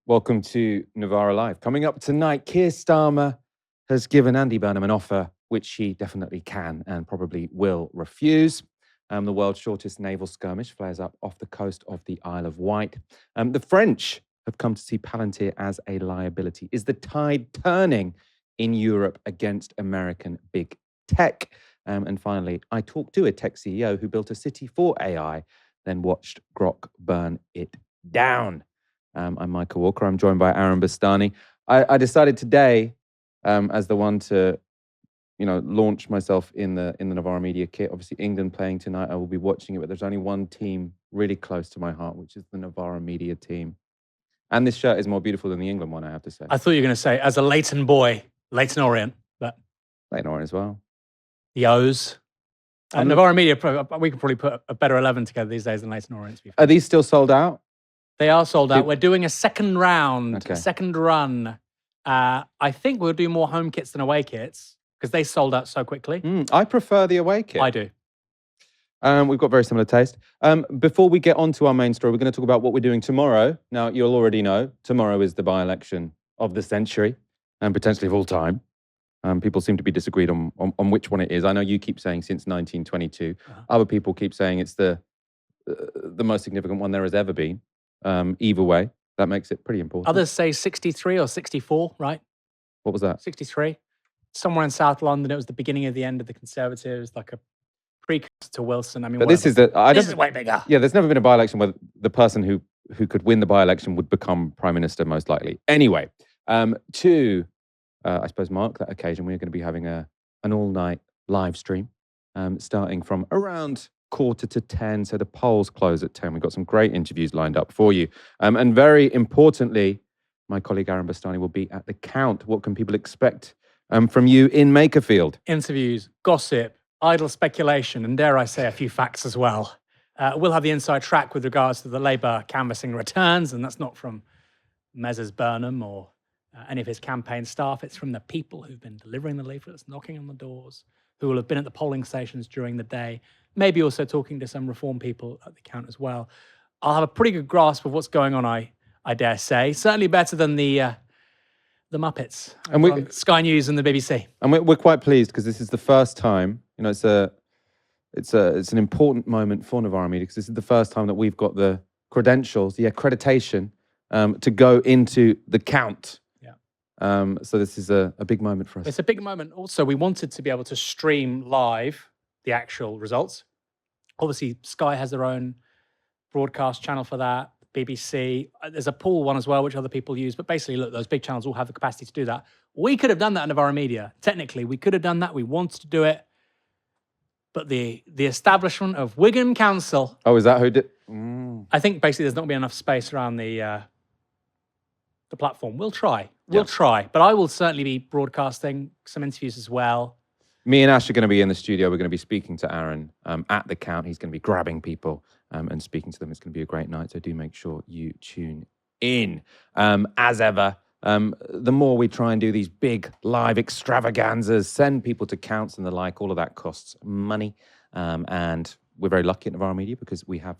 Welcome to Novara Live. Coming up tonight, Keir Starmer has given Andy Burnham an offer which he definitely can and probably will refuse. The world's shortest naval skirmish flares up off the coast of the Isle of Wight. The French have come to see Palantir as a liability. Is the tide turning in Europe against American big tech? And finally, I talked to a tech CEO who built a city for AI, then watched Grok burn it down. I'm Michael Walker. I'm joined by Aaron Bastani. I decided today, as the one to, launch myself in the Novara Media kit. Obviously, England playing tonight. I will be watching it, but there's only one team really close to my heart, which is the Novara Media team. And this shirt is more beautiful than the England one, I have to say. I thought you were going to say, as a Leighton boy, Leighton Orient, but Leighton Orient as well. The O's. Novara Media, we could probably put a better 11 together these days than Leighton Orient. Are these still sold out? They are sold out. We're doing a second round, a second run. I think we'll do more home kits than away kits because they sold out so quickly. I prefer the away kit. I do. We've got very similar taste. Before we get on to our main story, we're going to talk about what we're doing tomorrow. Now, you'll already know, tomorrow is the by-election of the century and potentially of all time. People seem to be disagreed on which one it is. I know you keep saying since 1922. Other people keep saying it's the most significant one there has ever been. Either way, that makes it pretty important. Others say 63 or 64, right? What was that? 63. Somewhere in South London, it was the beginning of the end of the Conservatives, like a precursor to Wilson. I mean, but this is way bigger. Yeah, there's never been a by-election where the person who could win the by-election would become Prime Minister, most likely. Anyway, to, I suppose, mark that occasion, we're going to be having an all-night live stream starting from around 9:45, so the polls close at 10. We've got some great interviews lined up for you. And very importantly, my colleague Aaron Bastani will be at the count. What can people expect from you in Makerfield? Interviews, gossip, idle speculation, and dare I say a few facts as well. We'll have the inside track with regards to the Labour canvassing returns, and that's not from Messrs Burnham or any of his campaign staff. It's from the people who've been delivering the leaflets, knocking on the doors, who will have been at the polling stations during the day, maybe also talking to some Reform people at the count as well. I'll have a pretty good grasp of what's going on, I dare say. Certainly better than the Muppets and Sky News and the BBC. And we're quite pleased because this is the first time, it's an important moment for Novara Media because this is the first time that we've got the credentials, the accreditation to go into the count. So this is a big moment for us. It's a big moment. Also, we wanted to be able to stream live the actual results. Obviously, Sky has their own broadcast channel for that, BBC. There's a pool one as well, which other people use. But basically, look, those big channels all have the capacity to do that. We could have done that in Novara Media. Technically, we could have done that. We wanted to do it. But the establishment of Wigan Council... Oh, is that who did... I think basically there's not going to be enough space around the platform. We'll try. We'll try. But I will certainly be broadcasting some interviews as well. Me and Ash are going to be in the studio. We're going to be speaking to Aaron at the count. He's going to be grabbing people and speaking to them. It's going to be a great night. So do make sure you tune in. As ever, the more we try and do these big live extravaganzas, send people to counts and the like, all of that costs money. And we're very lucky at Novara Media because we have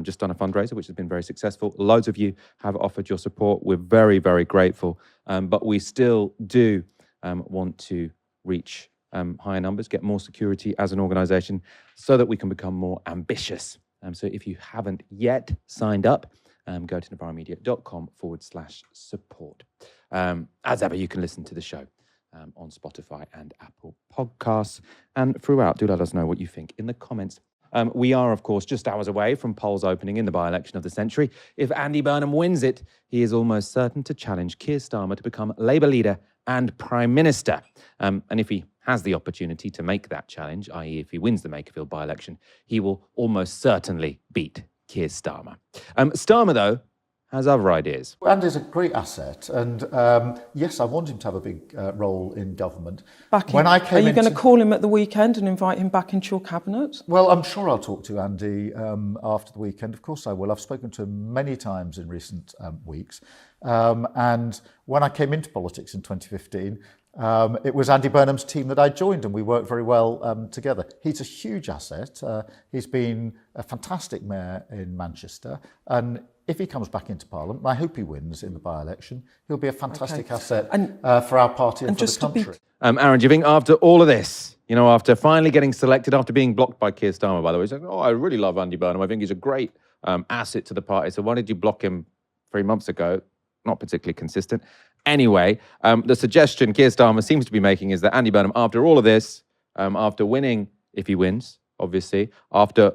just done a fundraiser, which has been very successful. Loads of you have offered your support. We're very, very grateful. But we still do want to reach higher numbers, get more security as an organization so that we can become more ambitious. So if you haven't yet signed up, go to novaramedia.com/support. As ever, you can listen to the show on Spotify and Apple Podcasts. And throughout, do let us know what you think in the comments. We are, of course, just hours away from polls opening in the by-election of the century. If Andy Burnham wins it, he is almost certain to challenge Keir Starmer to become Labour leader and Prime Minister. And if he has the opportunity to make that challenge, i.e. if he wins the Makerfield by-election, he will almost certainly beat Keir Starmer. Starmer, though, has other ideas. Andy's a great asset, and yes, I want him to have a big role in government. Are you going to call him at the weekend and invite him back into your cabinet? Well, I'm sure I'll talk to Andy after the weekend. Of course I will. I've spoken to him many times in recent weeks. And when I came into politics in 2015, it was Andy Burnham's team that I joined, and we worked very well together. He's a huge asset. He's been a fantastic mayor in Manchester, and if he comes back into Parliament, and I hope he wins in the by-election, he'll be a fantastic asset And- for our party and for the just to be- country. Aaron, do you think after all of this, after finally getting selected, after being blocked by Keir Starmer, by the way, he's like, oh, I really love Andy Burnham. I think he's a great asset to the party. So why did you block him 3 months ago? Not particularly consistent. Anyway, the suggestion Keir Starmer seems to be making is that Andy Burnham, after all of this, after winning, if he wins, obviously,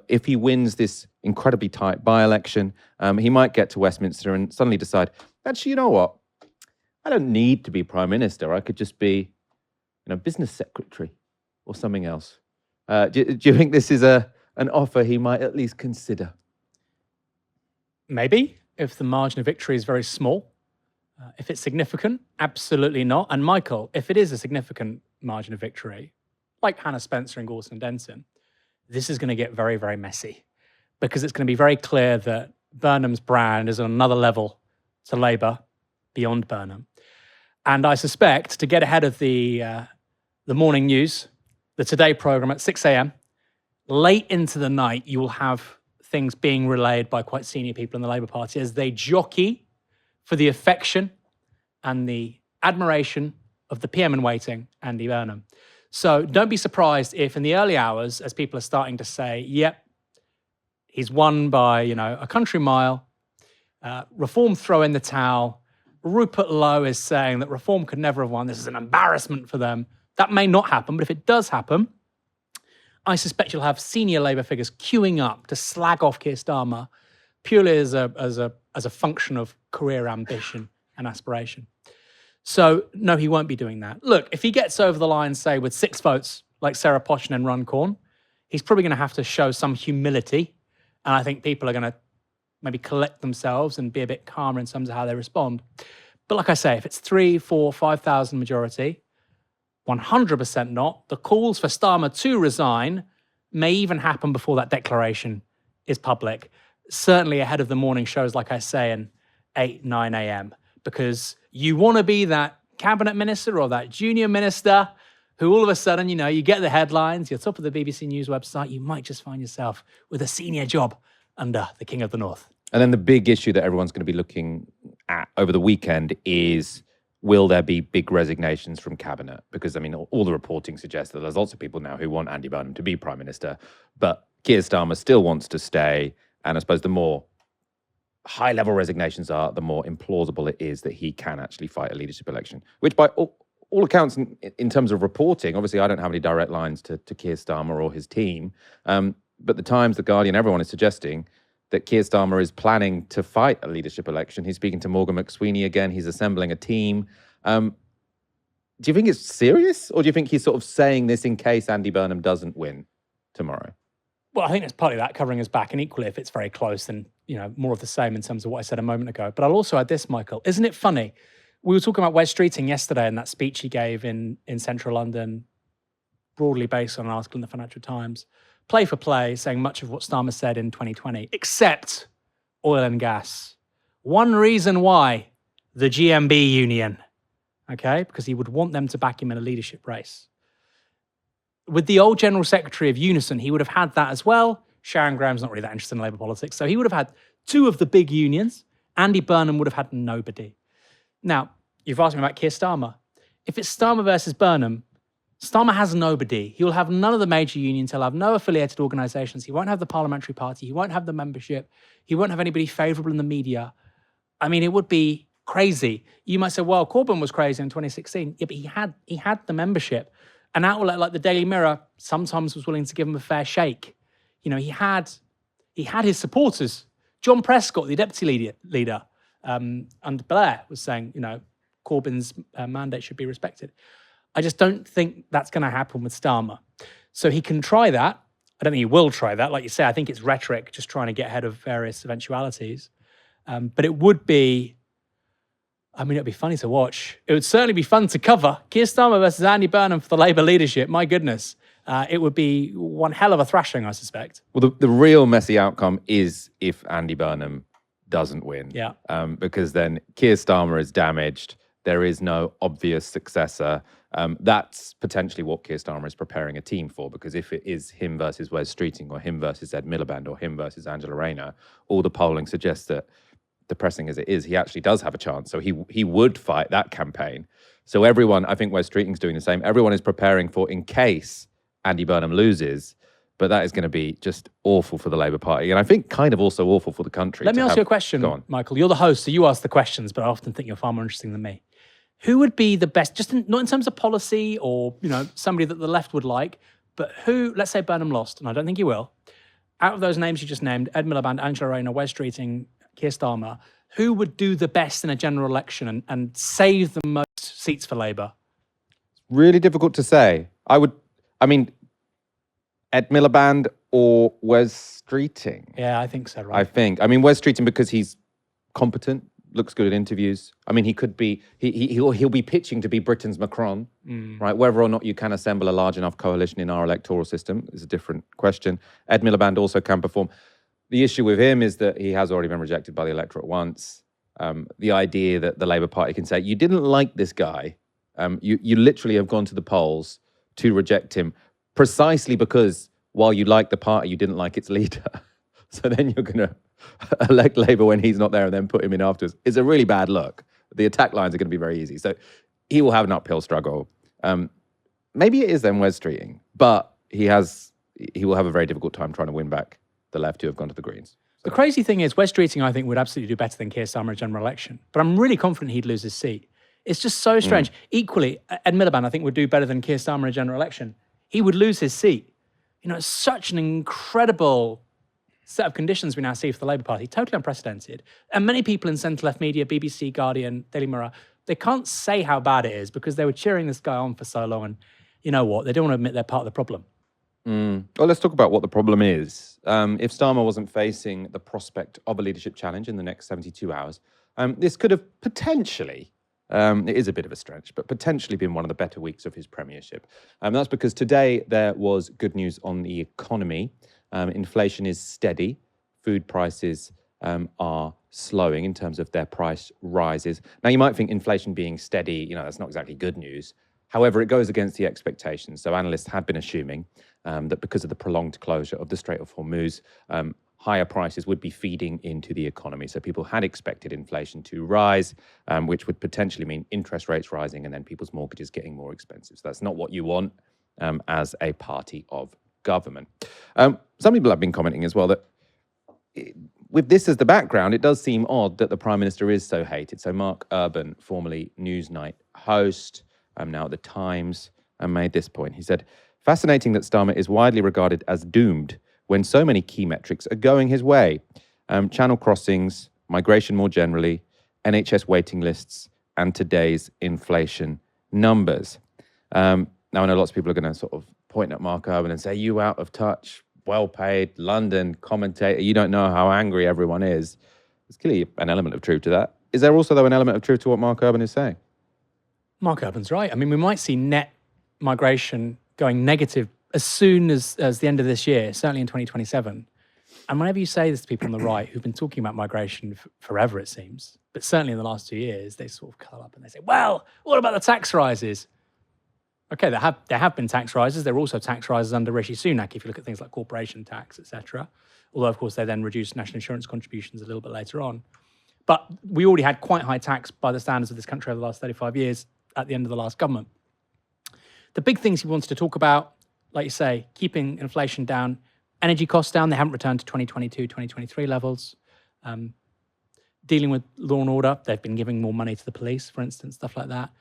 if he wins this incredibly tight by-election, he might get to Westminster and suddenly decide, actually, you know what? I don't need to be Prime Minister. I could just be, business secretary or something else. Do you think this is an offer he might at least consider? Maybe, if the margin of victory is very small. If it's significant, absolutely not. And Michael, if it is a significant margin of victory, like Hannah Spencer and Gorton and Denton, this is going to get very, very messy, because it's going to be very clear that Burnham's brand is on another level to Labour beyond Burnham. And I suspect, to get ahead of the morning news, the Today programme at 6 a.m, late into the night, you will have things being relayed by quite senior people in the Labour Party as they jockey for the affection and the admiration of the PM in waiting, Andy Burnham. So don't be surprised if in the early hours, as people are starting to say, yep, he's won by, a country mile, Reform throw in the towel, Rupert Lowe is saying that Reform could never have won, this is an embarrassment for them. That may not happen, but if it does happen, I suspect you'll have senior Labour figures queuing up to slag off Keir Starmer purely as a function of career ambition and aspiration. So, no, he won't be doing that. Look, if he gets over the line, say, with 6 votes, like Sarah Poshin and Runcorn, he's probably going to have to show some humility. And I think people are going to maybe collect themselves and be a bit calmer in terms of how they respond. But like I say, if it's 3, 4, 5,000 majority, 100% not. The calls for Starmer to resign may even happen before that declaration is public. Certainly ahead of the morning shows, like I say, in 8, 9 a.m. Because you want to be that cabinet minister or that junior minister who all of a sudden, you get the headlines, you're top of the BBC News website, you might just find yourself with a senior job under the King of the North. And then the big issue that everyone's going to be looking at over the weekend is, will there be big resignations from cabinet? Because, all the reporting suggests that there's lots of people now who want Andy Burnham to be Prime Minister, but Keir Starmer still wants to stay. And I suppose the more high-level resignations are, the more implausible it is that he can actually fight a leadership election, which by all accounts, in terms of reporting, obviously I don't have any direct lines to Keir Starmer or his team, but the Times, The Guardian, everyone is suggesting that Keir Starmer is planning to fight a leadership election. He's speaking to Morgan McSweeney again. He's assembling a team. Do you think it's serious, or do you think he's sort of saying this in case Andy Burnham doesn't win tomorrow? Well, I think it's partly that, covering his back, and equally, if it's very close, then, more of the same in terms of what I said a moment ago. But I'll also add this, Michael. Isn't it funny? We were talking about Wes Streeting yesterday in that speech he gave in central London, broadly based on an article in the Financial Times, play for play, saying much of what Starmer said in 2020, except oil and gas. One reason why, the GMB union, okay? Because he would want them to back him in a leadership race. With the old General Secretary of Unison, he would have had that as well. Sharon Graham's not really that interested in Labour politics, so he would have had 2 of the big unions. Andy Burnham would have had nobody. Now, you've asked me about Keir Starmer. If it's Starmer versus Burnham, Starmer has nobody. He'll have none of the major unions. He'll have no affiliated organisations. He won't have the parliamentary party. He won't have the membership. He won't have anybody favourable in the media. It would be crazy. You might say, well, Corbyn was crazy in 2016. Yeah, but he had the membership. An outlet like the Daily Mirror sometimes was willing to give him a fair shake. He had his supporters. John Prescott, the deputy leader under Blair, was saying, Corbyn's mandate should be respected. I just don't think that's going to happen with Starmer. So he can try that. I don't think he will try that. Like you say, I think it's rhetoric, just trying to get ahead of various eventualities. But it would be, it'd be funny to watch. It would certainly be fun to cover. Keir Starmer versus Andy Burnham for the Labour leadership. My goodness. It would be one hell of a thrashing, I suspect. Well, the real messy outcome is if Andy Burnham doesn't win. Yeah. Because then Keir Starmer is damaged. There is no obvious successor. That's potentially what Keir Starmer is preparing a team for, because if it is him versus Wes Streeting or him versus Ed Miliband or him versus Angela Rayner, all the polling suggests that depressing as it is, he actually does have a chance. So he would fight that campaign. So everyone, I think Wes Streeting's doing the same. Everyone is preparing for in case Andy Burnham loses, but that is going to be just awful for the Labour Party. And I think kind of also awful for the country. Let me ask you a question, Michael. You're the host, so you ask the questions, but I often think you're far more interesting than me. Who would be the best, not in terms of policy or, somebody that the left would like, but who, let's say Burnham lost, and I don't think he will, out of those names you just named, Ed Miliband, Angela Rayner, Wes Streeting, Keir Starmer, who would do the best in a general election and save the most seats for Labour? Really difficult to say. Ed Miliband or Wes Streeting? Yeah, I think so, right? Wes Streeting because he's competent, looks good at interviews. He could be, he'll be pitching to be Britain's Macron, right? Whether or not you can assemble a large enough coalition in our electoral system is a different question. Ed Miliband also can perform. The issue with him is that he has already been rejected by the electorate once. The idea that the Labour Party can say, you didn't like this guy. You literally have gone to the polls to reject him precisely because while you like the party, you didn't like its leader. So then you're going to elect Labour when he's not there and then put him in afterwards. It's a really bad look. The attack lines are going to be very easy. So he will have an uphill struggle. Maybe it is then Wes Streeting, but he will have a very difficult time trying to win back the left who have gone to the Greens. The crazy thing is, Wes Streeting, I think, would absolutely do better than Keir Starmer in a general election. But I'm really confident he'd lose his seat. It's just so strange. Equally, Ed Miliband, I think, would do better than Keir Starmer in a general election. He would lose his seat. It's such an incredible set of conditions we now see for the Labour Party, totally unprecedented. And many people in centre-left media, BBC, Guardian, Daily Mirror, they can't say how bad it is because they were cheering this guy on for so long. And you know what? They don't want to admit they're part of the problem. Well, let's talk about what the problem is. If Starmer wasn't facing the prospect of a leadership challenge in the next 72 hours, this could have potentially, it is a bit of a stretch, but potentially been one of the better weeks of his premiership. That's because today there was good news on the economy. Inflation is steady. Food prices are slowing in terms of their price rises. Now, you might think inflation being steady, that's not exactly good news. However, it goes against the expectations. So analysts had been assuming that because of the prolonged closure of the Strait of Hormuz, higher prices would be feeding into the economy. So people had expected inflation to rise, which would potentially mean interest rates rising and then people's mortgages getting more expensive. So that's not what you want as a party of government. Some people have been commenting as well that with this as the background, it does seem odd that the Prime Minister is so hated. So Mark Urban, formerly Newsnight host, now at the Times, made this point. He said, fascinating that Starmer is widely regarded as doomed when so many key metrics are going his way. Channel crossings, migration more generally, NHS waiting lists, and today's inflation numbers. Now, I know lots of people are going to sort of point at Mark Urban and say, you out of touch, well-paid, London commentator, you don't know how angry everyone is. There's clearly an element of truth to that. Is there also, though, an element of truth to what Mark Urban is saying? Mark Urban's right. We might see net migration going negative as soon as the end of this year, certainly in 2027. And whenever you say this to people on the right who've been talking about migration forever, it seems, but certainly in the last 2 years, they sort of curl up and they say, well, what about the tax rises? Okay, there have been tax rises. There were also tax rises under Rishi Sunak, if you look at things like corporation tax, etc. Although, of course, they then reduced national insurance contributions a little bit later on. But we already had quite high tax by the standards of this country over the last 35 years at the end of the last government. The big things he wants to talk about, like you say, keeping inflation down, energy costs down. They haven't returned to 2022, 2023 levels. Dealing with law and order. They've been giving more money to the police, for instance, stuff like that.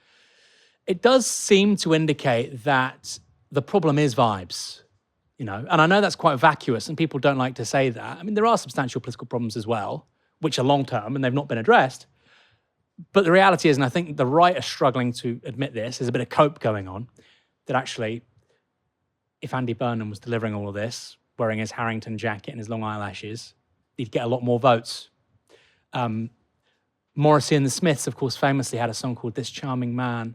It does seem to indicate that the problem is vibes, and I know that's quite vacuous and people don't like to say that. There are substantial political problems as well, which are long-term and they've not been addressed. But the reality is, and I think the right are struggling to admit this, there's a bit of cope going on, that actually, if Andy Burnham was delivering all of this, wearing his Harrington jacket and his long eyelashes, he'd get a lot more votes. Morrissey and the Smiths, of course, famously had a song called This Charming Man.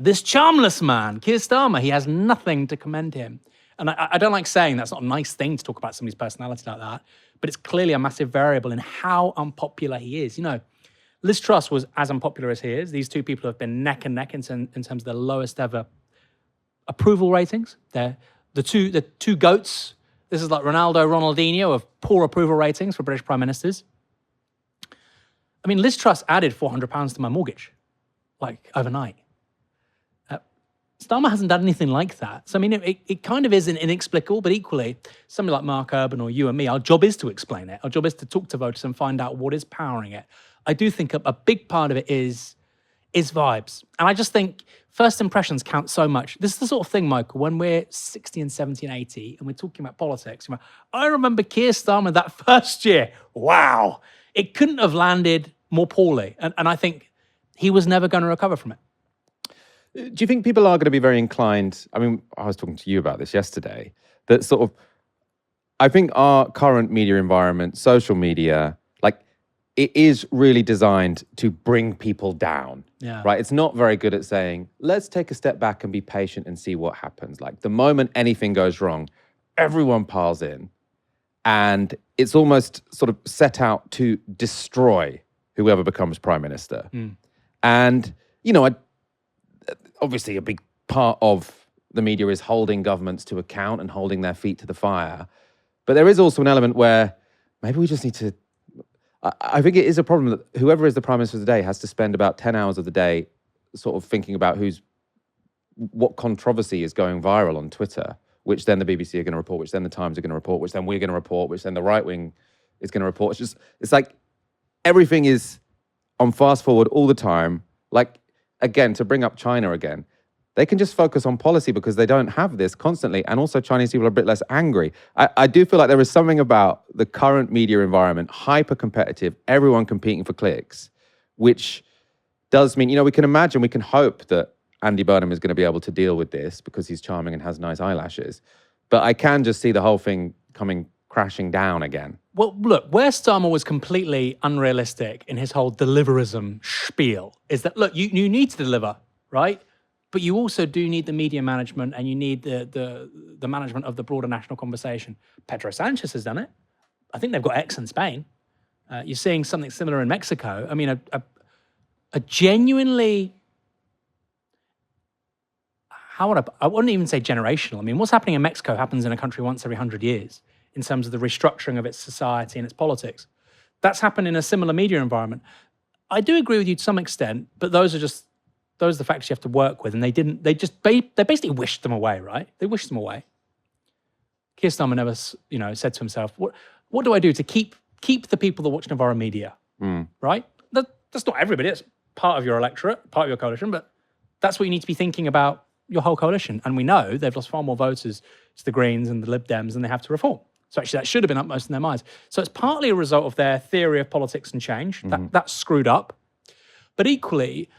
This charmless man, Keir Starmer, he has nothing to commend him. And I don't like saying that's not a nice thing to talk about somebody's personality like that, but it's clearly a massive variable in how unpopular he is. Liz Truss was as unpopular as he is. These two people have been neck and neck in terms of the lowest ever approval ratings. They're the two goats. This is like Ronaldo, Ronaldinho of poor approval ratings for British prime ministers. I mean, Liz Truss added £400 to my mortgage, like overnight. Starmer hasn't done anything like that. So, I mean, it kind of is inexplicable, but equally, somebody like Mark Urban or you and me, our job is to explain it. Our job is to talk to voters and find out what is powering it. I do think a big part of it is vibes. And I just think first impressions count so much. This is the sort of thing, Michael, when we're 60 and 70 and 80 and we're talking about politics. I remember Keir Starmer that first year. Wow. It couldn't have landed more poorly. And I think he was never going to recover from it. Do you think people are going to be very inclined? I mean, I was talking to you about this yesterday, that sort of, I think our current media environment, social media, like it is really designed to bring people down, right? It's not very good at saying, let's take a step back and be patient and see what happens. Like the moment anything goes wrong, everyone piles in and it's almost sort of set out to destroy whoever becomes prime minister. And, you know, obviously a big part of the media is holding governments to account and holding their feet to the fire. But there is also an element where maybe we just need to, I think it is a problem that whoever is the prime minister today has to spend about 10 hours of the day sort of thinking about what controversy is going viral on Twitter, which then the BBC are going to report, which then the Times are going to report, which then we're going to report, which then the right wing is going to report. It's like everything is on fast forward all the time. Like, again, to bring up China again, they can just focus on policy because they don't have this constantly. And also Chinese people are a bit less angry. I do feel like there is something about the current media environment, hyper competitive, everyone competing for clicks, which does mean, you know, we can hope that Andy Burnham is going to be able to deal with this because he's charming and has nice eyelashes. But I can just see the whole thing coming crashing down again. Well, look, where Starmer was completely unrealistic in his whole deliverism spiel is that, look, you need to deliver, right? But you also do need the media management and you need the management of the broader national conversation. Pedro Sanchez has done it. I think they've got X in Spain. You're seeing something similar in Mexico. I mean, a genuinely, I wouldn't even say generational. I mean, what's happening in Mexico happens in a country once every 100 years. In terms of the restructuring of its society and its politics. That's happened in a similar media environment. I do agree with you to some extent, but those are the facts you have to work with. And they basically wished them away, right? They wished them away. Keir Starmer never, said to himself, what do I do to keep the people that watch Novara media, right? That's not everybody. It's part of your electorate, part of your coalition, but that's what you need to be thinking about your whole coalition. And we know they've lost far more voters to the Greens and the Lib Dems than they have to Reform. So actually that should have been upmost in their minds. So it's partly a result of their theory of politics and change. That's screwed up. But equally,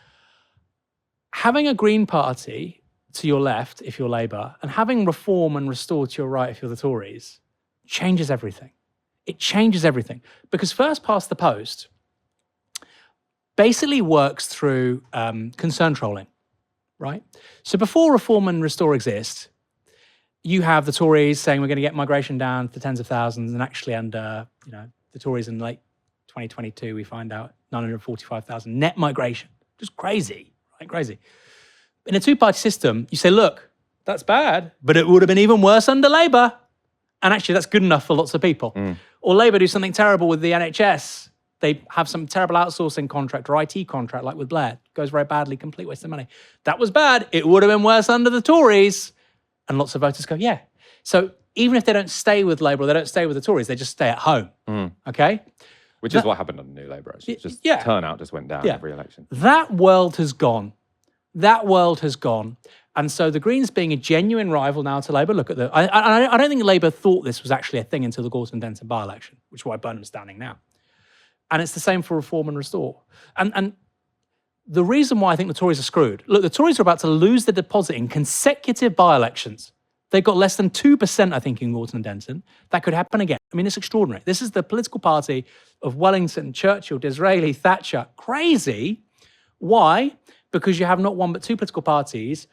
having a Green Party to your left, if you're Labour, and having Reform and Restore to your right, if you're the Tories, changes everything. It changes everything. Because first past the post basically works through concern trolling, right? So before Reform and Restore exist, you have the Tories saying we're going to get migration down to tens of thousands, and actually under the Tories in late 2022, we find out 945,000 net migration. Just crazy, right? Crazy. In a two-party system, you say, look, that's bad, but it would have been even worse under Labour. And actually, that's good enough for lots of people. Or Labour do something terrible with the NHS. They have some terrible outsourcing contract or IT contract, like with Blair. Goes very badly, complete waste of money. That was bad. It would have been worse under the Tories. And lots of voters go, yeah. So even if they don't stay with Labour or they don't stay with the Tories, they just stay at home, okay? Which is what happened under New Labour, actually. Turnout just went down every election. That world has gone. That world has gone. And so the Greens being a genuine rival now to Labour, look at I don't think Labour thought this was actually a thing until the Gorton-Denton by-election, which is why Burnham's standing now. And it's the same for Reform and Restore. And the reason why I think the Tories are screwed, look, the Tories are about to lose their deposit in consecutive by-elections. They've got less than 2%, I think, in Gorton-Denton. That could happen again. I mean, it's extraordinary. This is the political party of Wellington, Churchill, Disraeli, Thatcher. Crazy. Why? Because you have not one but two political parties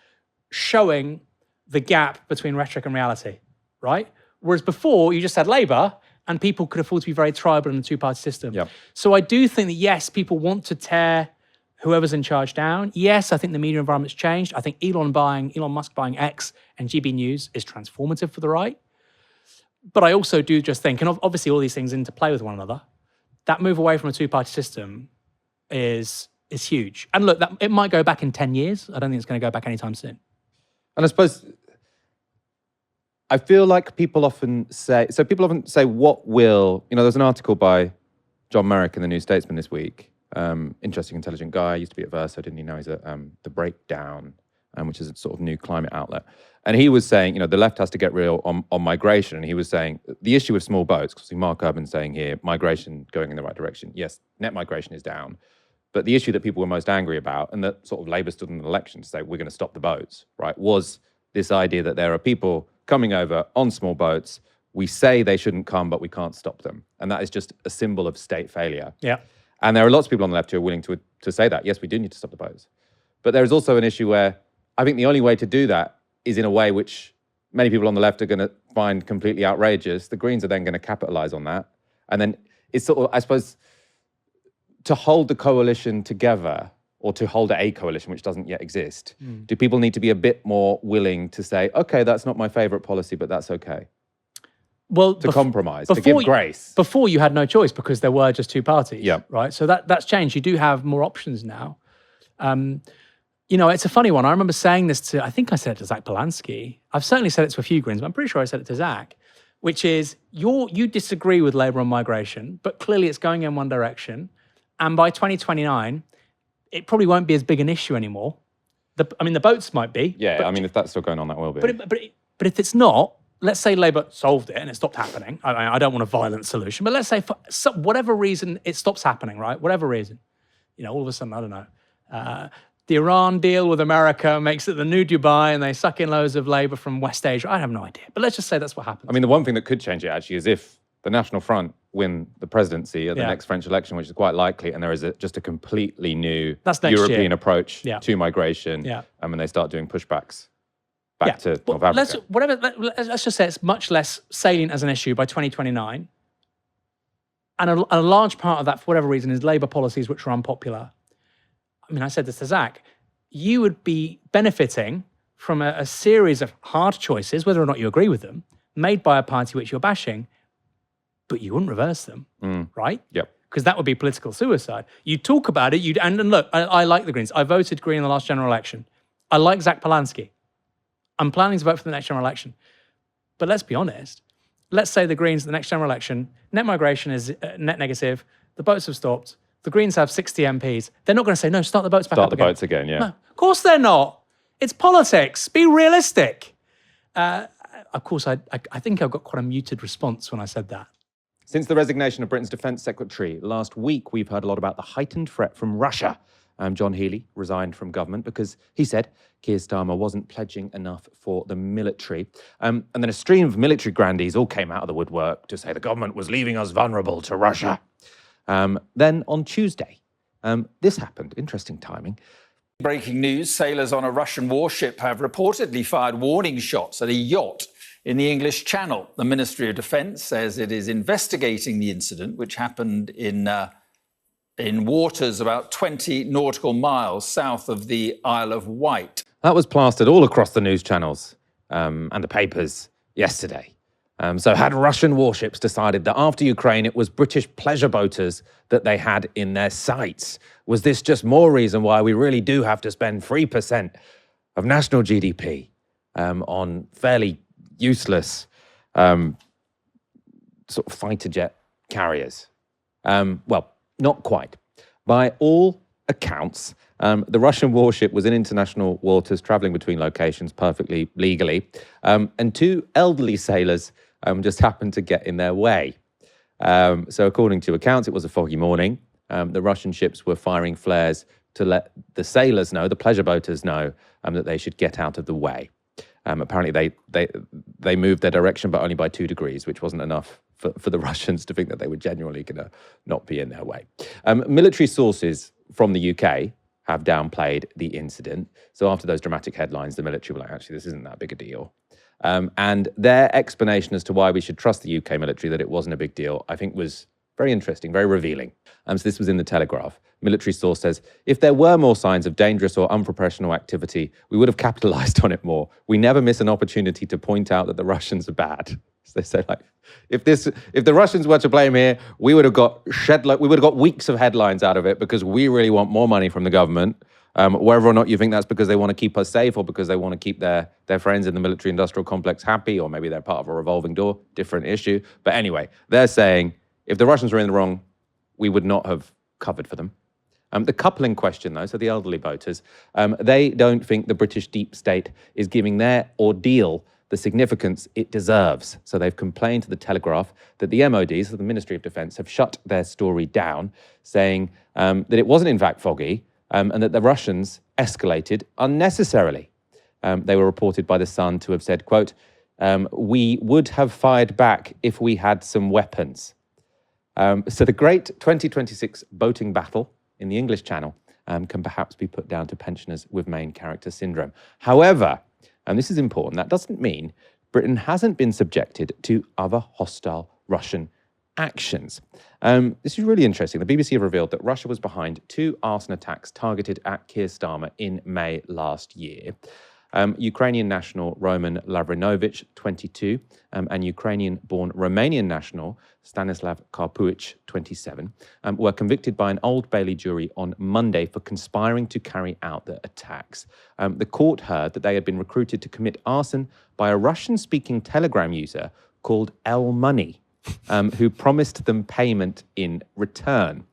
showing the gap between rhetoric and reality, right? Whereas before, you just had Labour, and people could afford to be very tribal in a two-party system. Yep. So I do think that, yes, people want to tear whoever's in charge down. Yes, I think the media environment's changed. I think Elon Musk buying X and GB News is transformative for the right. But I also do just think, and obviously all these things interplay with one another, that move away from a two-party system is huge. And look, it might go back in 10 years. I don't think it's going to go back anytime soon. And I suppose, I feel like people often say, what will, there's an article by John Merrick in the New Statesman this week. Interesting, intelligent guy. Used to be at Verso, didn't he? Now he's at The Breakdown, which is a sort of new climate outlet. And he was saying, the left has to get real on migration. And he was saying the issue with small boats, because Mark Urban's saying here, migration going in the right direction. Yes, net migration is down. But the issue that people were most angry about, and that sort of Labour stood in an election to say, we're going to stop the boats, right, was this idea that there are people coming over on small boats. We say they shouldn't come, but we can't stop them. And that is just a symbol of state failure. Yeah. And there are lots of people on the left who are willing to say that. Yes, we do need to stop the boats. But there is also an issue where I think the only way to do that is in a way which many people on the left are going to find completely outrageous. The Greens are then going to capitalise on that. And then it's sort of, I suppose, to hold the coalition together, or to hold a coalition which doesn't yet exist, do people need to be a bit more willing to say, okay, that's not my favourite policy, but that's okay? Well, to compromise, to give grace. Before you had no choice because there were just two parties, yeah. Right? So that's changed. You do have more options now. It's a funny one. I remember saying this I think I said it to Zach Palantir. I've certainly said it to a few Greens, but I'm pretty sure I said it to Zach, which is you disagree with Labour on migration, but clearly it's going in one direction. And by 2029, it probably won't be as big an issue anymore. The boats might be. Yeah, if that's still going on, that will be. But if it's not, let's say Labour solved it and it stopped happening. I don't want a violent solution, but let's say for whatever reason it stops happening, right? Whatever reason. All of a sudden, I don't know. The Iran deal with America makes it the new Dubai and they suck in loads of Labour from West Asia. I have no idea. But let's just say that's what happens. The one thing that could change it actually is if the National Front win the presidency at the next French election, which is quite likely, and there is just a completely new European approach to migration, and they start doing pushbacks back to North Africa. Let's just say it's much less salient as an issue by 2029. And a large part of that, for whatever reason, is Labour policies which are unpopular. I said this to Zach. You would be benefiting from a series of hard choices, whether or not you agree with them, made by a party which you're bashing, but you wouldn't reverse them, right? Yep. Because that would be political suicide. You talk about it, and look, I like the Greens. I voted Green in the last general election. I like Zach Palantir. I'm planning to vote for the next general election. But let's be honest. Let's say the Greens, the next general election, net migration is net negative, the boats have stopped, the Greens have 60 MPs. They're not going to say, no, start the boats back up again. Start the boats again, yeah. No, of course they're not. It's politics. Be realistic. Of course, I think I got quite a muted response when I said that. Since the resignation of Britain's Defence Secretary last week, we've heard a lot about the heightened threat from Russia. John Healey resigned from government because he said Keir Starmer wasn't pledging enough for the military. And then a stream of military grandees all came out of the woodwork to say the government was leaving us vulnerable to Russia. Then on Tuesday, this happened. Interesting timing. Breaking news, sailors on a Russian warship have reportedly fired warning shots at a yacht in the English Channel. The Ministry of Defence says it is investigating the incident, which happened in waters about 20 nautical miles south of the Isle of Wight. That was plastered all across the news channels and the papers yesterday. So had Russian warships decided that after Ukraine, it was British pleasure boaters that they had in their sights? Was this just more reason why we really do have to spend 3% of national GDP on fairly useless sort of fighter jet carriers? Well, not quite. By all accounts, the Russian warship was in international waters, traveling between locations perfectly legally, and two elderly sailors just happened to get in their way. So according to accounts, it was a foggy morning. The Russian ships were firing flares to let the sailors know, the pleasure boaters know, that they should get out of the way. Apparently they moved their direction, but only by 2 degrees, which wasn't enough for the Russians to think that they were genuinely going to not be in their way. Military sources from the UK have downplayed the incident. So after those dramatic headlines, the military were like, actually, this isn't that big a deal. And their explanation as to why we should trust the UK military, that it wasn't a big deal, I think was very interesting, very revealing. So this was in the Telegraph. Military source says, if there were more signs of dangerous or unprofessional activity, we would have capitalized on it more. We never miss an opportunity to point out that the Russians are bad. They say, like, if the Russians were to blame here, we would have got weeks of headlines out of it because we really want more money from the government. Whether or not you think that's because they want to keep us safe or because they want to keep their friends in the military-industrial complex happy, or maybe they're part of a revolving door, different issue. But anyway, they're saying if the Russians were in the wrong, we would not have covered for them. The couple in question, though, so the elderly voters, they don't think the British deep state is giving their ordeal the significance it deserves. So they've complained to the Telegraph that the MOD, so the Ministry of Defence, have shut their story down, saying that it wasn't in fact foggy and that the Russians escalated unnecessarily. They were reported by The Sun to have said, quote, "We would have fired back if we had some weapons." So the great 2026 boating battle in the English Channel can perhaps be put down to pensioners with main character syndrome. However, and this is important, that doesn't mean Britain hasn't been subjected to other hostile Russian actions. This is really interesting. The BBC have revealed that Russia was behind 2 arson attacks targeted at Keir Starmer in May last year. Ukrainian national Roman Lavrinovich, 22, and Ukrainian-born Romanian national Stanislav Karpuich, 27, were convicted by an Old Bailey jury on Monday for conspiring to carry out the attacks. The court heard that they had been recruited to commit arson by a Russian-speaking Telegram user called L Money, who promised them payment in return.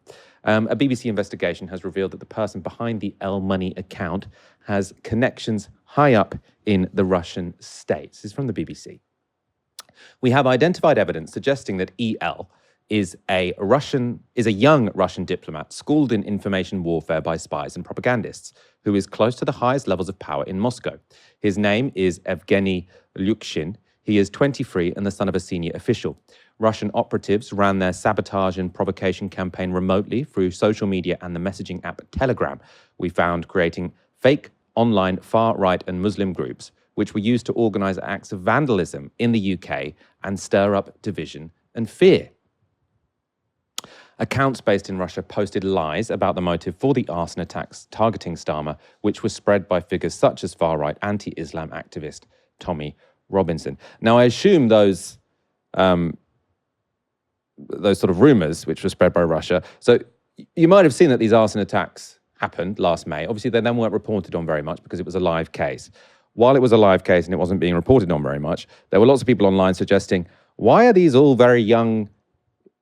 A BBC investigation has revealed that the person behind the L Money account has connections high up in the Russian state. This is from the BBC. We have identified evidence suggesting that EL is a young Russian diplomat schooled in information warfare by spies and propagandists, who is close to the highest levels of power in Moscow. His name is Evgeny Lyukshin. He is 23 and the son of a senior official. Russian operatives ran their sabotage and provocation campaign remotely through social media and the messaging app Telegram. We found creating fake online far-right and Muslim groups, which were used to organize acts of vandalism in the UK and stir up division and fear. Accounts based in Russia posted lies about the motive for the arson attacks targeting Starmer, which was spread by figures such as far-right anti-Islam activist Tommy Robinson. Now, I assume those sort of rumors, which were spread by Russia. So you might have seen that these arson attacks happened last May. Obviously, they then weren't reported on very much because it was a live case. While it was a live case and it wasn't being reported on very much, there were lots of people online suggesting, why are these all very young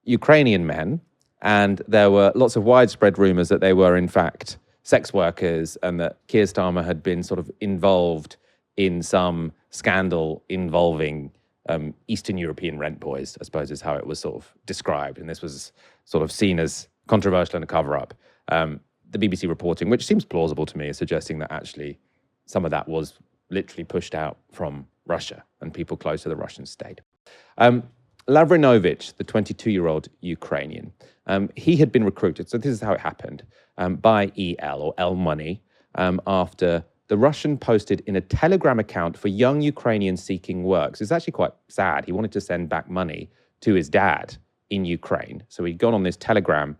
Ukrainian men? And there were lots of widespread rumors that they were, in fact, sex workers and that Keir Starmer had been sort of involved in some scandal involving Eastern European rent boys, I suppose is how it was sort of described. And this was sort of seen as controversial and a cover-up. The BBC reporting, which seems plausible to me, is suggesting that actually some of that was literally pushed out from Russia and people close to the Russian state. Lavrinovich, the 22-year-old Ukrainian, he had been recruited, so this is how it happened, by EL or L Money after the Russian posted in a Telegram account for young Ukrainians seeking work. So it's actually quite sad. He wanted to send back money to his dad in Ukraine. So he'd gone on this Telegram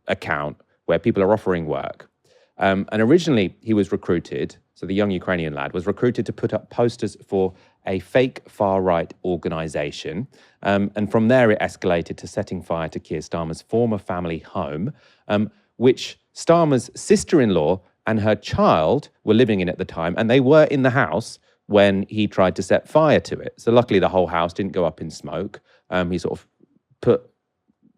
account where people are offering work. And originally he was recruited, so the young Ukrainian lad was recruited to put up posters for a fake far-right organization. And from there it escalated to setting fire to Keir Starmer's former family home, which Starmer's sister-in-law and her child were living in at the time, and they were in the house when he tried to set fire to it. So luckily the whole house didn't go up in smoke. He sort of put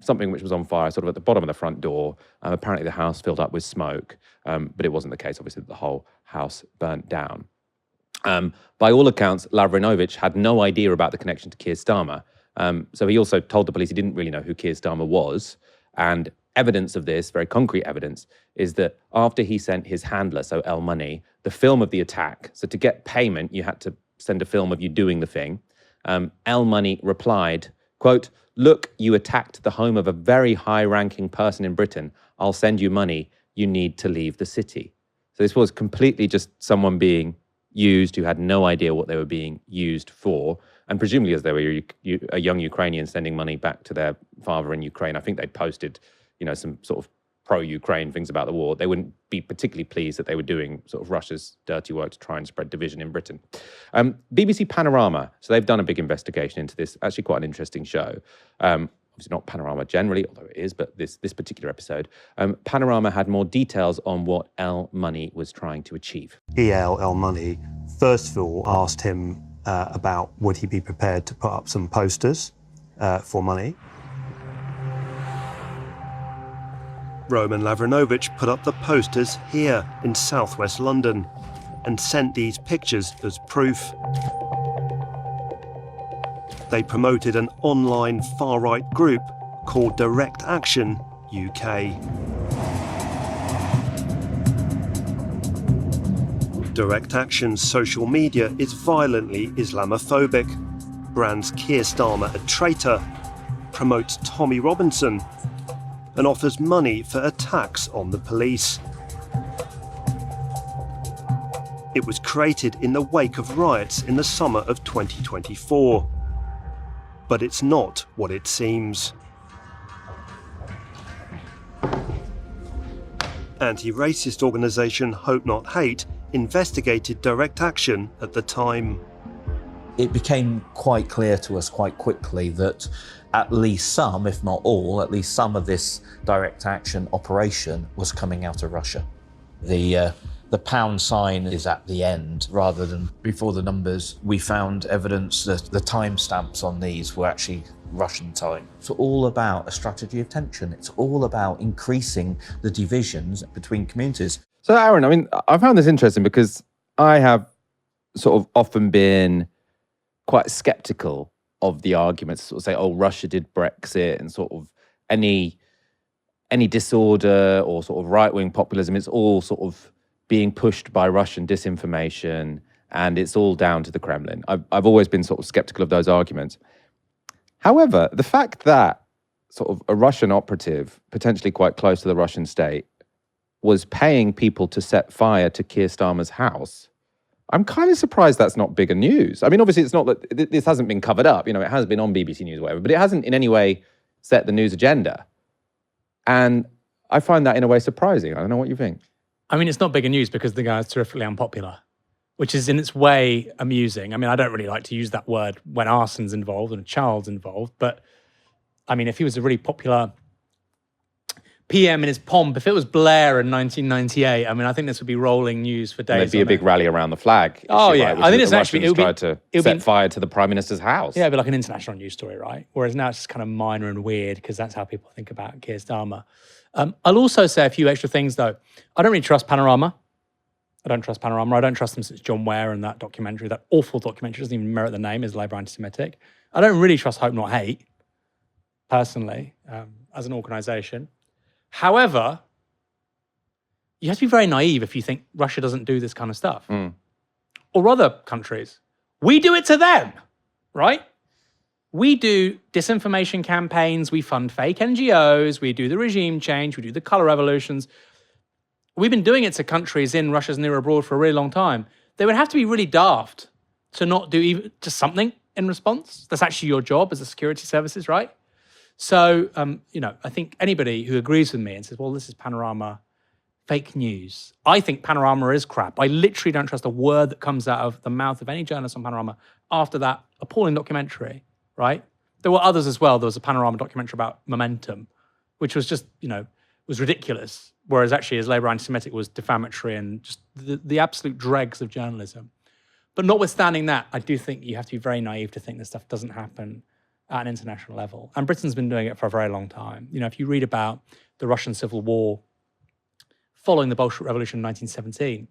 something which was on fire sort of at the bottom of the front door. Apparently the house filled up with smoke, but it wasn't the case, obviously, that the whole house burnt down. By all accounts, Lavrinovich had no idea about the connection to Keir Starmer. So he also told the police he didn't really know who Keir Starmer was. And evidence of this, very concrete evidence, is that after he sent his handler, so L Money, the film of the attack, so to get payment, you had to send a film of you doing the thing. L Money replied, quote, "Look, you attacked the home of a very high-ranking person in Britain. I'll send you money. You need to leave the city." So this was completely just someone being used who had no idea what they were being used for. And presumably as they were a young Ukrainian sending money back to their father in Ukraine, I think they'd posted, some sort of pro-Ukraine things about the war, they wouldn't be particularly pleased that they were doing sort of Russia's dirty work to try and spread division in Britain. BBC Panorama, so they've done a big investigation into this, actually quite an interesting show. Obviously not Panorama generally, although it is, but this particular episode. Panorama had more details on what El Money was trying to achieve. El Money, first of all, asked him about would he be prepared to put up some posters for money. Roman Lavrinovich put up the posters here in southwest London and sent these pictures as proof. They promoted an online far-right group called Direct Action UK. Direct Action's social media is violently Islamophobic, brands Keir Starmer a traitor, promotes Tommy Robinson, and offers money for attacks on the police. It was created in the wake of riots in the summer of 2024. But it's not what it seems. Anti-racist organisation Hope Not Hate investigated Direct Action at the time. It became quite clear to us quite quickly that at least some, if not all, at least some of this Direct Action operation was coming out of Russia. The pound sign is at the end rather than before the numbers. We found evidence that the timestamps on these were actually Russian time. It's all about a strategy of tension. It's all about increasing the divisions between communities. So Aaron, I mean, I found this interesting because I have sort of often been quite skeptical of the arguments, sort of say, oh, Russia did Brexit, and sort of any disorder or sort of right-wing populism, it's all sort of being pushed by Russian disinformation, and it's all down to the Kremlin. I've always been sort of skeptical of those arguments. However, the fact that sort of a Russian operative, potentially quite close to the Russian state, was paying people to set fire to Keir Starmer's house, I'm kind of surprised that's not bigger news. I mean, obviously, it's not that this hasn't been covered up. You know, it has been on BBC News or whatever, but it hasn't in any way set the news agenda. And I find that in a way surprising. I don't know what you think. I mean, it's not bigger news because the guy is terrifically unpopular, which is in its way amusing. I mean, I don't really like to use that word when arson's involved and a child's involved, but I mean, if he was a really popular PM in his pomp, if it was Blair in 1998, I mean, I think this would be rolling news for days. And there'd be a big rally around the flag. Oh, yeah. Right, I think it's actually, it would be set fire to the Prime Minister's house. Yeah, it'd be like an international news story, right? Whereas now it's just kind of minor and weird because that's how people think about Keir Starmer. I'll also say a few extra things, though. I don't really trust Panorama. I don't trust them since John Ware and that documentary, that awful documentary, doesn't even merit the name, is Labour anti-Semitic. I don't really trust Hope Not Hate, personally, as an organisation. However, you have to be very naive if you think Russia doesn't do this kind of stuff. Or other countries. We do it to them, right? We do disinformation campaigns, we fund fake NGOs, we do the regime change, we do the colour revolutions. We've been doing it to countries in Russia's near abroad for a really long time. They would have to be really daft to not do even just something in response. That's actually your job as a security services, right? So, I think anybody who agrees with me and says, well, this is Panorama fake news. I think Panorama is crap. I literally don't trust a word that comes out of the mouth of any journalist on Panorama after that appalling documentary, right? There were others as well. There was a Panorama documentary about Momentum, which was just, was ridiculous. Whereas actually, as Labour anti-Semitic was defamatory and just the absolute dregs of journalism. But notwithstanding that, I do think you have to be very naive to think this stuff doesn't happen at an international level. And Britain's been doing it for a very long time. If you read about the Russian Civil War following the Bolshevik Revolution in 1917,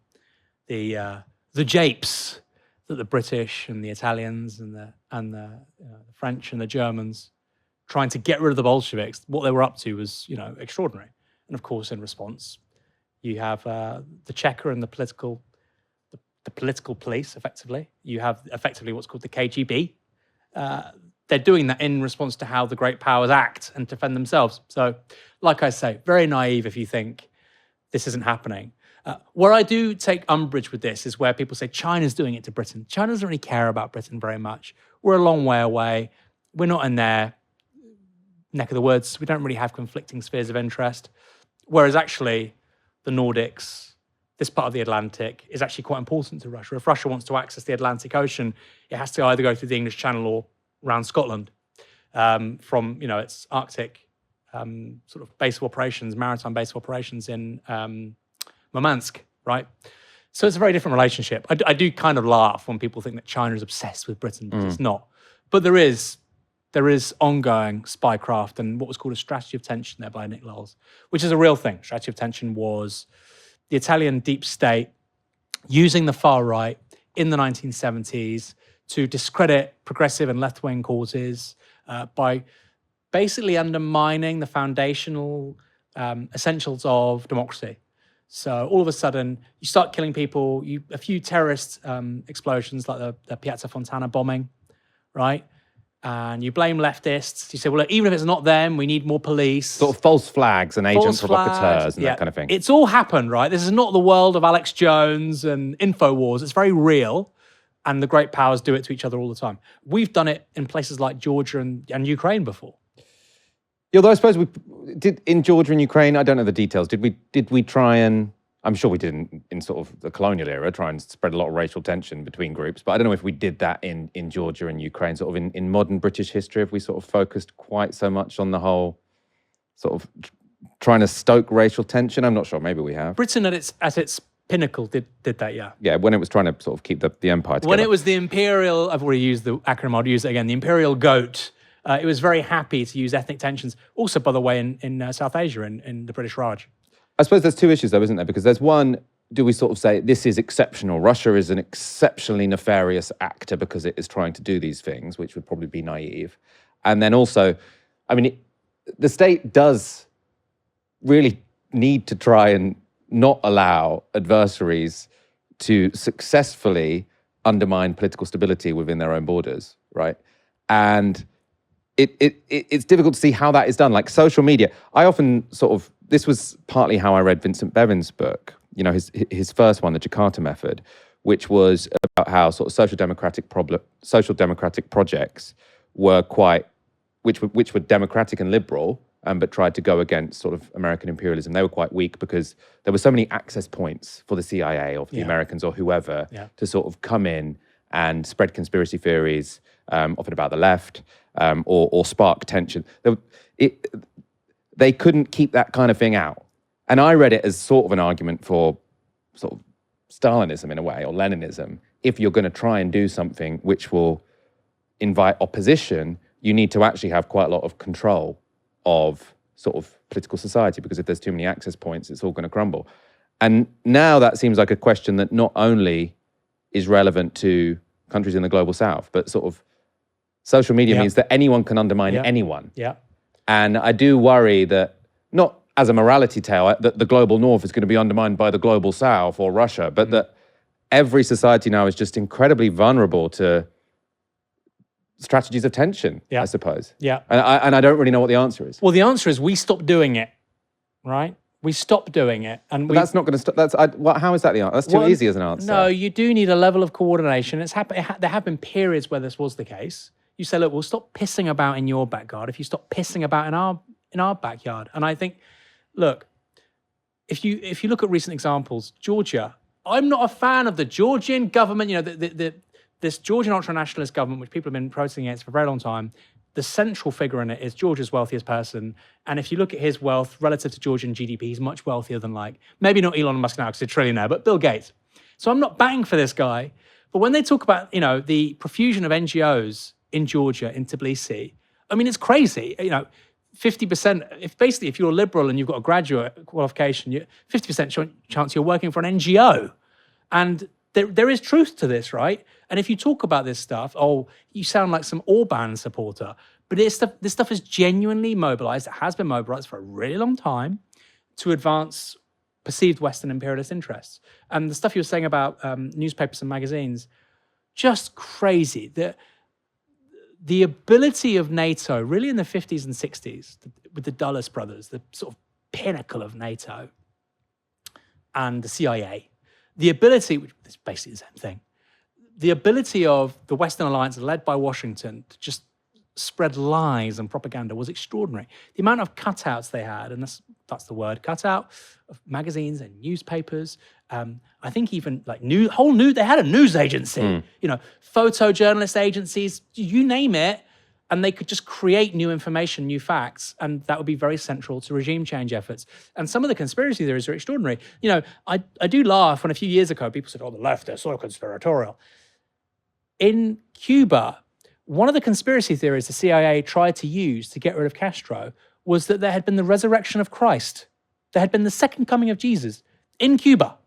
the japes that the British and the Italians and the French and the Germans trying to get rid of the Bolsheviks, what they were up to was, extraordinary. And of course, in response, you have the Cheka and the political police, effectively. You have effectively what's called the KGB. They're doing that in response to how the great powers act and defend themselves. So, like I say, very naive if you think this isn't happening. Where I do take umbrage with this is where people say China's doing it to Britain. China doesn't really care about Britain very much. We're a long way away. We're not in their neck of the woods. We don't really have conflicting spheres of interest. Whereas actually the Nordics, this part of the Atlantic, is actually quite important to Russia. If Russia wants to access the Atlantic Ocean, it has to either go through the English Channel or around Scotland from its Arctic sort of base of operations, maritime base of operations in Murmansk, right? So it's a very different relationship. I do kind of laugh when people think that China is obsessed with Britain, because it's not. But there is ongoing spycraft and what was called a strategy of tension there by Nick Lowell's, which is a real thing. Strategy of tension was the Italian deep state using the far right in the 1970s to discredit progressive and left-wing causes by basically undermining the foundational essentials of democracy. So all of a sudden, you start killing people, a few terrorist explosions like the Piazza Fontana bombing, right? And you blame leftists. You say, well, look, even if it's not them, we need more police. Sort of false flags and agent provocateurs and that kind of thing. It's all happened, right? This is not the world of Alex Jones and InfoWars. It's very real. And the great powers do it to each other all the time. We've done it in places like Georgia and Ukraine before. Yeah, although I suppose we did in Georgia and Ukraine, I don't know the details. Did we try and, I'm sure we did in sort of the colonial era, try and spread a lot of racial tension between groups, but I don't know if we did that in Georgia and Ukraine. Sort of in modern British history, if we sort of focused quite so much on the whole sort of trying to stoke racial tension. I'm not sure, maybe we have. Britain at its pinnacle did that, yeah. Yeah, when it was trying to sort of keep the empire together. When it was the imperial, I've already used the acronym, I'll use it again, the imperial goat. It was very happy to use ethnic tensions. Also, by the way, in South Asia, in the British Raj. I suppose there's two issues, though, isn't there? Because there's one, do we sort of say this is exceptional? Russia is an exceptionally nefarious actor because it is trying to do these things, which would probably be naive. And then also, I mean, the state does really need to try and not allow adversaries to successfully undermine political stability within their own borders, right? And it's difficult to see how that is done. Like social media, I often sort of, this was partly how I read Vincent Bevan's book, his first one, The Jakarta Method, which was about how sort of social democratic projects were which were democratic and liberal, but tried to go against sort of American imperialism. They were quite weak because there were so many access points for the CIA or for the Americans or whoever to sort of come in and spread conspiracy theories, often about the left, or spark tension. They couldn't keep that kind of thing out. And I read it as sort of an argument for sort of Stalinism in a way, or Leninism. If you're going to try and do something which will invite opposition, you need to actually have quite a lot of control of sort of political society, because if there's too many access points, it's all going to crumble. And now that seems like a question that not only is relevant to countries in the global south, but sort of social media means that anyone can undermine anyone. Yeah. And I do worry that, not as a morality tale, that the global north is going to be undermined by the global south or Russia, but that every society now is just incredibly vulnerable to strategies of tension, I suppose. Yeah. And I don't really know what the answer is. Well, the answer is we stopped doing it, right? We stopped doing it. And that's not going to stop. How is that the answer? That's too easy as an answer. No, you do need a level of coordination. There have been periods where this was the case. You say, look, we'll stop pissing about in your backyard if you stop pissing about in our backyard. And I think, look, if you look at recent examples, Georgia, I'm not a fan of the Georgian government, this Georgian ultra-nationalist government, which people have been protesting against for a very long time. The central figure in it is Georgia's wealthiest person. And if you look at his wealth relative to Georgian GDP, he's much wealthier than, maybe not Elon Musk now because he's a trillionaire, but Bill Gates. So I'm not batting for this guy. But when they talk about, the profusion of NGOs in Georgia, in Tbilisi, I mean, it's crazy. 50%, if you're a liberal and you've got a graduate qualification, 50% chance you're working for an NGO. And there is truth to this, right? And if you talk about this stuff, you sound like some Orban supporter. But this stuff is genuinely mobilized. It has been mobilized for a really long time to advance perceived Western imperialist interests. And the stuff you were saying about newspapers and magazines, just crazy. The ability of NATO, really in the 50s and 60s, with the Dulles brothers, the sort of pinnacle of NATO and the CIA, the ability, which is basically the same thing, the ability of the Western alliance led by Washington to just spread lies and propaganda was extraordinary. The amount of cutouts they had, and that's the word, cutout, of magazines and newspapers. I think even like they had a news agency, photojournalist agencies, you name it, and they could just create new information, new facts, and that would be very central to regime change efforts. And some of the conspiracy theories are extraordinary. I do laugh when a few years ago people said, "Oh, the left, they're so conspiratorial." In Cuba, one of the conspiracy theories the CIA tried to use to get rid of Castro was that there had been the resurrection of Christ. There had been the second coming of Jesus in Cuba.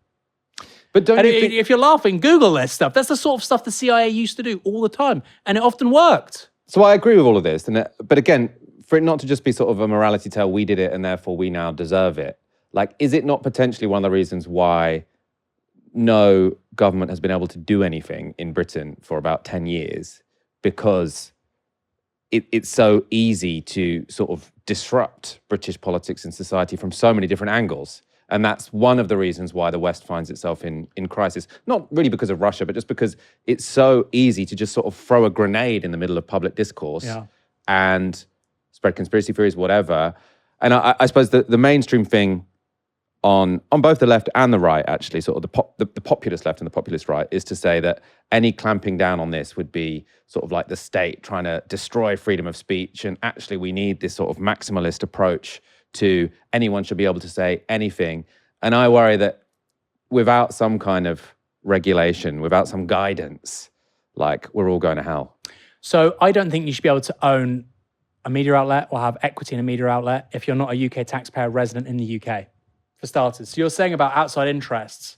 But if you're laughing, Google this stuff. That's the sort of stuff the CIA used to do all the time, and it often worked. So I agree with all of this. But again, for it not to just be sort of a morality tale, we did it and therefore we now deserve it. Like, is it not potentially one of the reasons why no government has been able to do anything in Britain for about 10 years? Because it's so easy to sort of disrupt British politics and society from so many different angles. And that's one of the reasons why the West finds itself in crisis. Not really because of Russia, but just because it's so easy to just sort of throw a grenade in the middle of public discourse and spread conspiracy theories, whatever. And I suppose the mainstream thing on both the left and the right, actually, sort of the populist left and the populist right, is to say that any clamping down on this would be sort of like the state trying to destroy freedom of speech. And actually, we need this sort of maximalist approach to anyone should be able to say anything. And I worry that without some kind of regulation, without some guidance, like, we're all going to hell. So I don't think you should be able to own a media outlet or have equity in a media outlet if you're not a UK taxpayer resident in the UK, for starters. So you're saying about outside interests,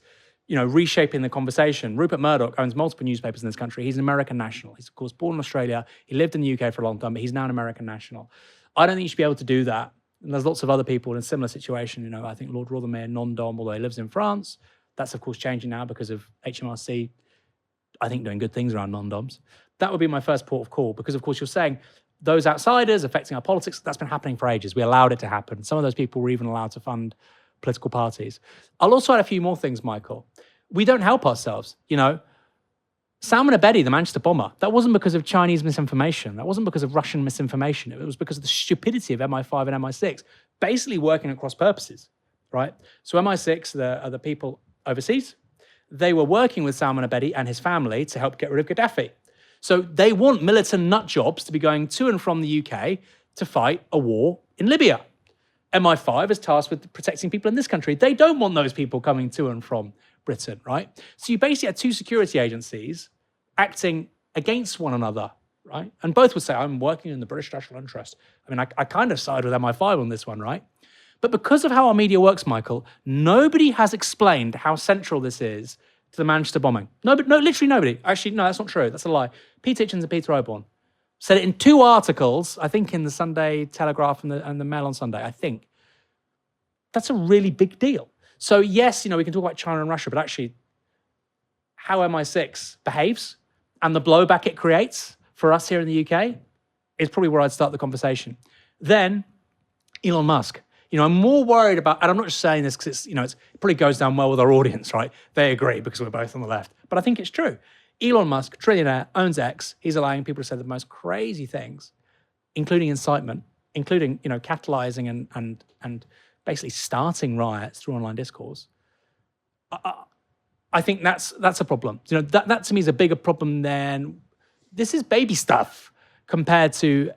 reshaping the conversation. Rupert Murdoch owns multiple newspapers in this country. He's an American national. He's, of course, born in Australia. He lived in the UK for a long time, but he's now an American national. I don't think you should be able to do that. And there's lots of other people in a similar situation. I think Lord Rothermere, non-dom, although he lives in France. That's, of course, changing now because of HMRC, I think, doing good things around non-doms. That would be my first port of call because, of course, you're saying those outsiders affecting our politics, that's been happening for ages. We allowed it to happen. Some of those people were even allowed to fund political parties. I'll also add a few more things, Michael. We don't help ourselves. Salman Abedi, the Manchester bomber, that wasn't because of Chinese misinformation. That wasn't because of Russian misinformation. It was because of the stupidity of MI5 and MI6, basically working at cross purposes, right? So MI6 are the people overseas. They were working with Salman Abedi and his family to help get rid of Gaddafi. So they want militant nut jobs to be going to and from the UK to fight a war in Libya. MI5 is tasked with protecting people in this country. They don't want those people coming to and from Britain, right? So you basically had two security agencies acting against one another, right? And both would say, I'm working in the British national interest. I mean, I kind of side with MI5 on this one, right? But because of how our media works, Michael, nobody has explained how central this is to the Manchester bombing. No, literally nobody. Actually, no, that's not true. That's a lie. Pete Hitchens and Peter Oborne said it in two articles, I think in the Sunday Telegraph and the Mail on Sunday, I think. That's a really big deal. So yes, we can talk about China and Russia, but actually how MI6 behaves and the blowback it creates for us here in the UK is probably where I'd start the conversation. Then Elon Musk. I'm more worried about, and I'm not just saying this because it probably goes down well with our audience, right? They agree because we're both on the left. But I think it's true. Elon Musk, trillionaire, owns X. He's allowing people to say the most crazy things, including incitement, including, catalyzing and basically starting riots through online discourse. I think that's a problem. That to me is a bigger problem than, this is baby stuff compared to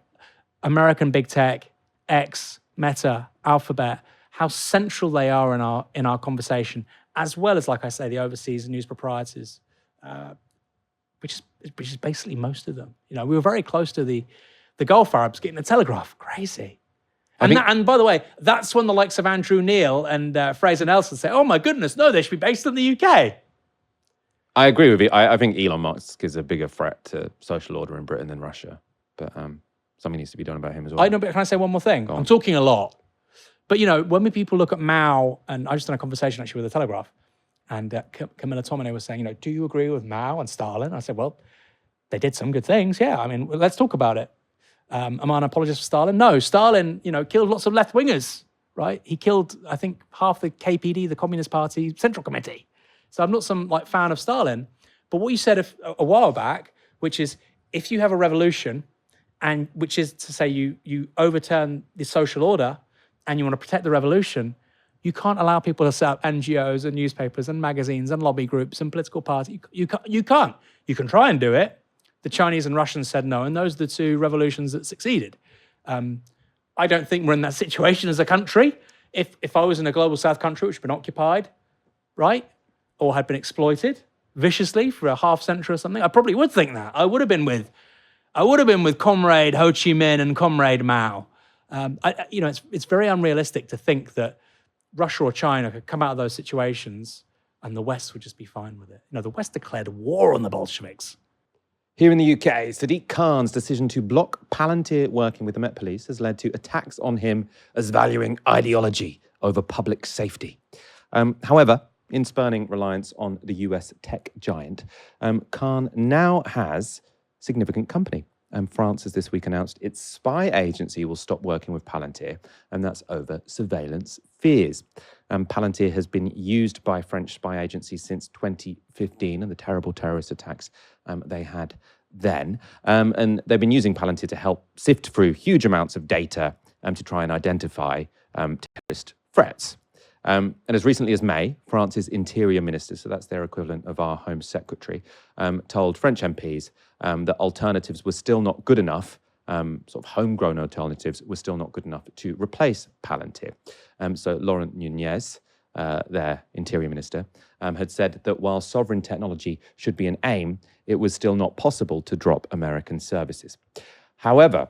American big tech, X, Meta, Alphabet, how central they are in our conversation, as well as, like I say, the overseas news proprietors, which is basically most of them. We were very close to the Gulf Arabs getting the Telegraph. Crazy. And by the way, that's when the likes of Andrew Neil and Fraser Nelson say, oh my goodness, no, they should be based in the UK. I agree with you. I think Elon Musk is a bigger threat to social order in Britain than Russia. But something needs to be done about him as well. I know, but can I say one more thing? I'm talking a lot. But, when people look at Mao, and I just had a conversation actually with the Telegraph, and Camilla Tomine was saying, do you agree with Mao and Stalin? I said, well, they did some good things. Yeah, I mean, let's talk about it. Am I an apologist for Stalin? No, Stalin, killed lots of left-wingers, right? He killed, I think, half the KPD, the Communist Party Central Committee. So I'm not some fan of Stalin. But what you said a while back, which is if you have a revolution and which is to say you overturn the social order and you want to protect the revolution, you can't allow people to set up NGOs and newspapers and magazines and lobby groups and political parties. You can't. You can try and do it. The Chinese and Russians said no, and those are the two revolutions that succeeded. I don't think we're in that situation as a country. If I was in a global south country which had been occupied, right, or had been exploited viciously for a half century or something, I probably would think that. I would have been with Comrade Ho Chi Minh and Comrade Mao. It's very unrealistic to think that Russia or China could come out of those situations and the West would just be fine with it. The West declared war on the Bolsheviks. Here in the UK, Sadiq Khan's decision to block Palantir working with the Met Police has led to attacks on him as valuing ideology over public safety. However, in spurning reliance on the US tech giant, Khan now has significant company. France has this week announced its spy agency will stop working with Palantir, and that's over surveillance fears. Palantir has been used by French spy agencies since 2015 and the terrible terrorist attacks they had then. And they've been using Palantir to help sift through huge amounts of data to try and identify terrorist threats. And as recently as May, France's interior minister, so that's their equivalent of our Home Secretary, told French MPs that alternatives were still not good enough, sort of homegrown alternatives were still not good enough to replace Palantir. So Laurent Nunez, their interior minister, had said that while sovereign technology should be an aim, it was still not possible to drop American services. However,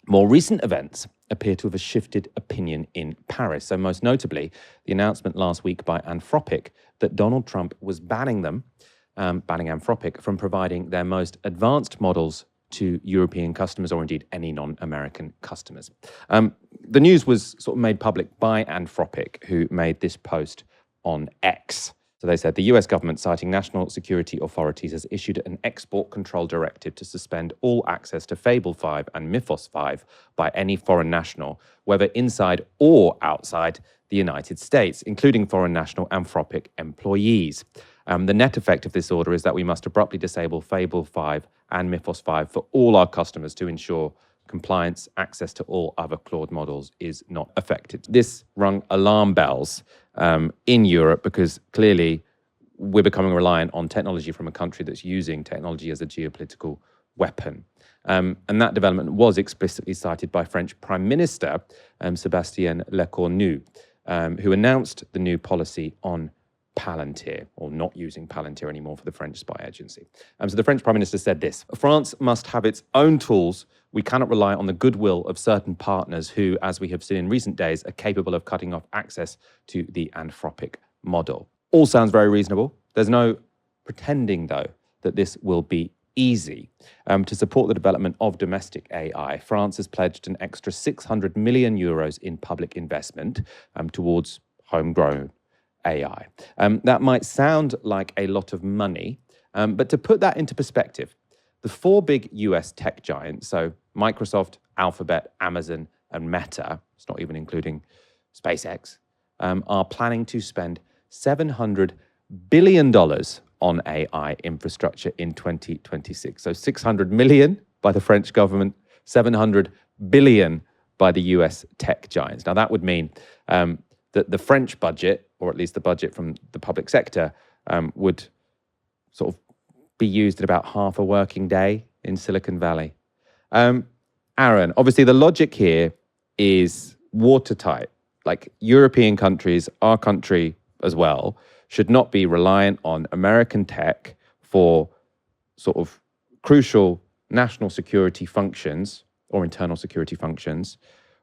more recent events appear to have shifted opinion in Paris. So most notably, the announcement last week by Anthropic that Donald Trump was banning Anthropic from providing their most advanced models to European customers, or indeed any non-American customers. The news was sort of made public by Anthropic, who made this post on X. So they said the US government, citing national security authorities, has issued an export control directive to suspend all access to Fable 5 and Mythos 5 by any foreign national, whether inside or outside the United States, including foreign national Anthropic employees. The net effect of this order is that we must abruptly disable Fable 5 and Mythos 5 for all our customers to ensure compliance, access to all other Claude models is not affected. This rung alarm bells in Europe because clearly we're becoming reliant on technology from a country that's using technology as a geopolitical weapon. And that development was explicitly cited by French Prime Minister Sébastien Lecornu, who announced the new policy on Palantir, or not using Palantir anymore for the French spy agency. So the French Prime Minister said this: France must have its own tools. We cannot rely on the goodwill of certain partners who, as we have seen in recent days, are capable of cutting off access to the Anthropic model. All sounds very reasonable. There's no pretending, though, that this will be easy. To support the development of domestic AI, France has pledged an extra 600 million euros in public investment towards homegrown AI. That might sound like a lot of money, but to put that into perspective, the four big US tech giants, so Microsoft, Alphabet, Amazon, and Meta, it's not even including SpaceX, are planning to spend $700 billion on AI infrastructure in 2026. So 600 million by the French government, 700 billion by the US tech giants. Now that would mean that the French budget, or at least the budget from the public sector, would sort of be used at about half a working day in Silicon Valley. Aaron, obviously the logic here is watertight. Like European countries, our country as well, should not be reliant on American tech for sort of crucial national security functions or internal security functions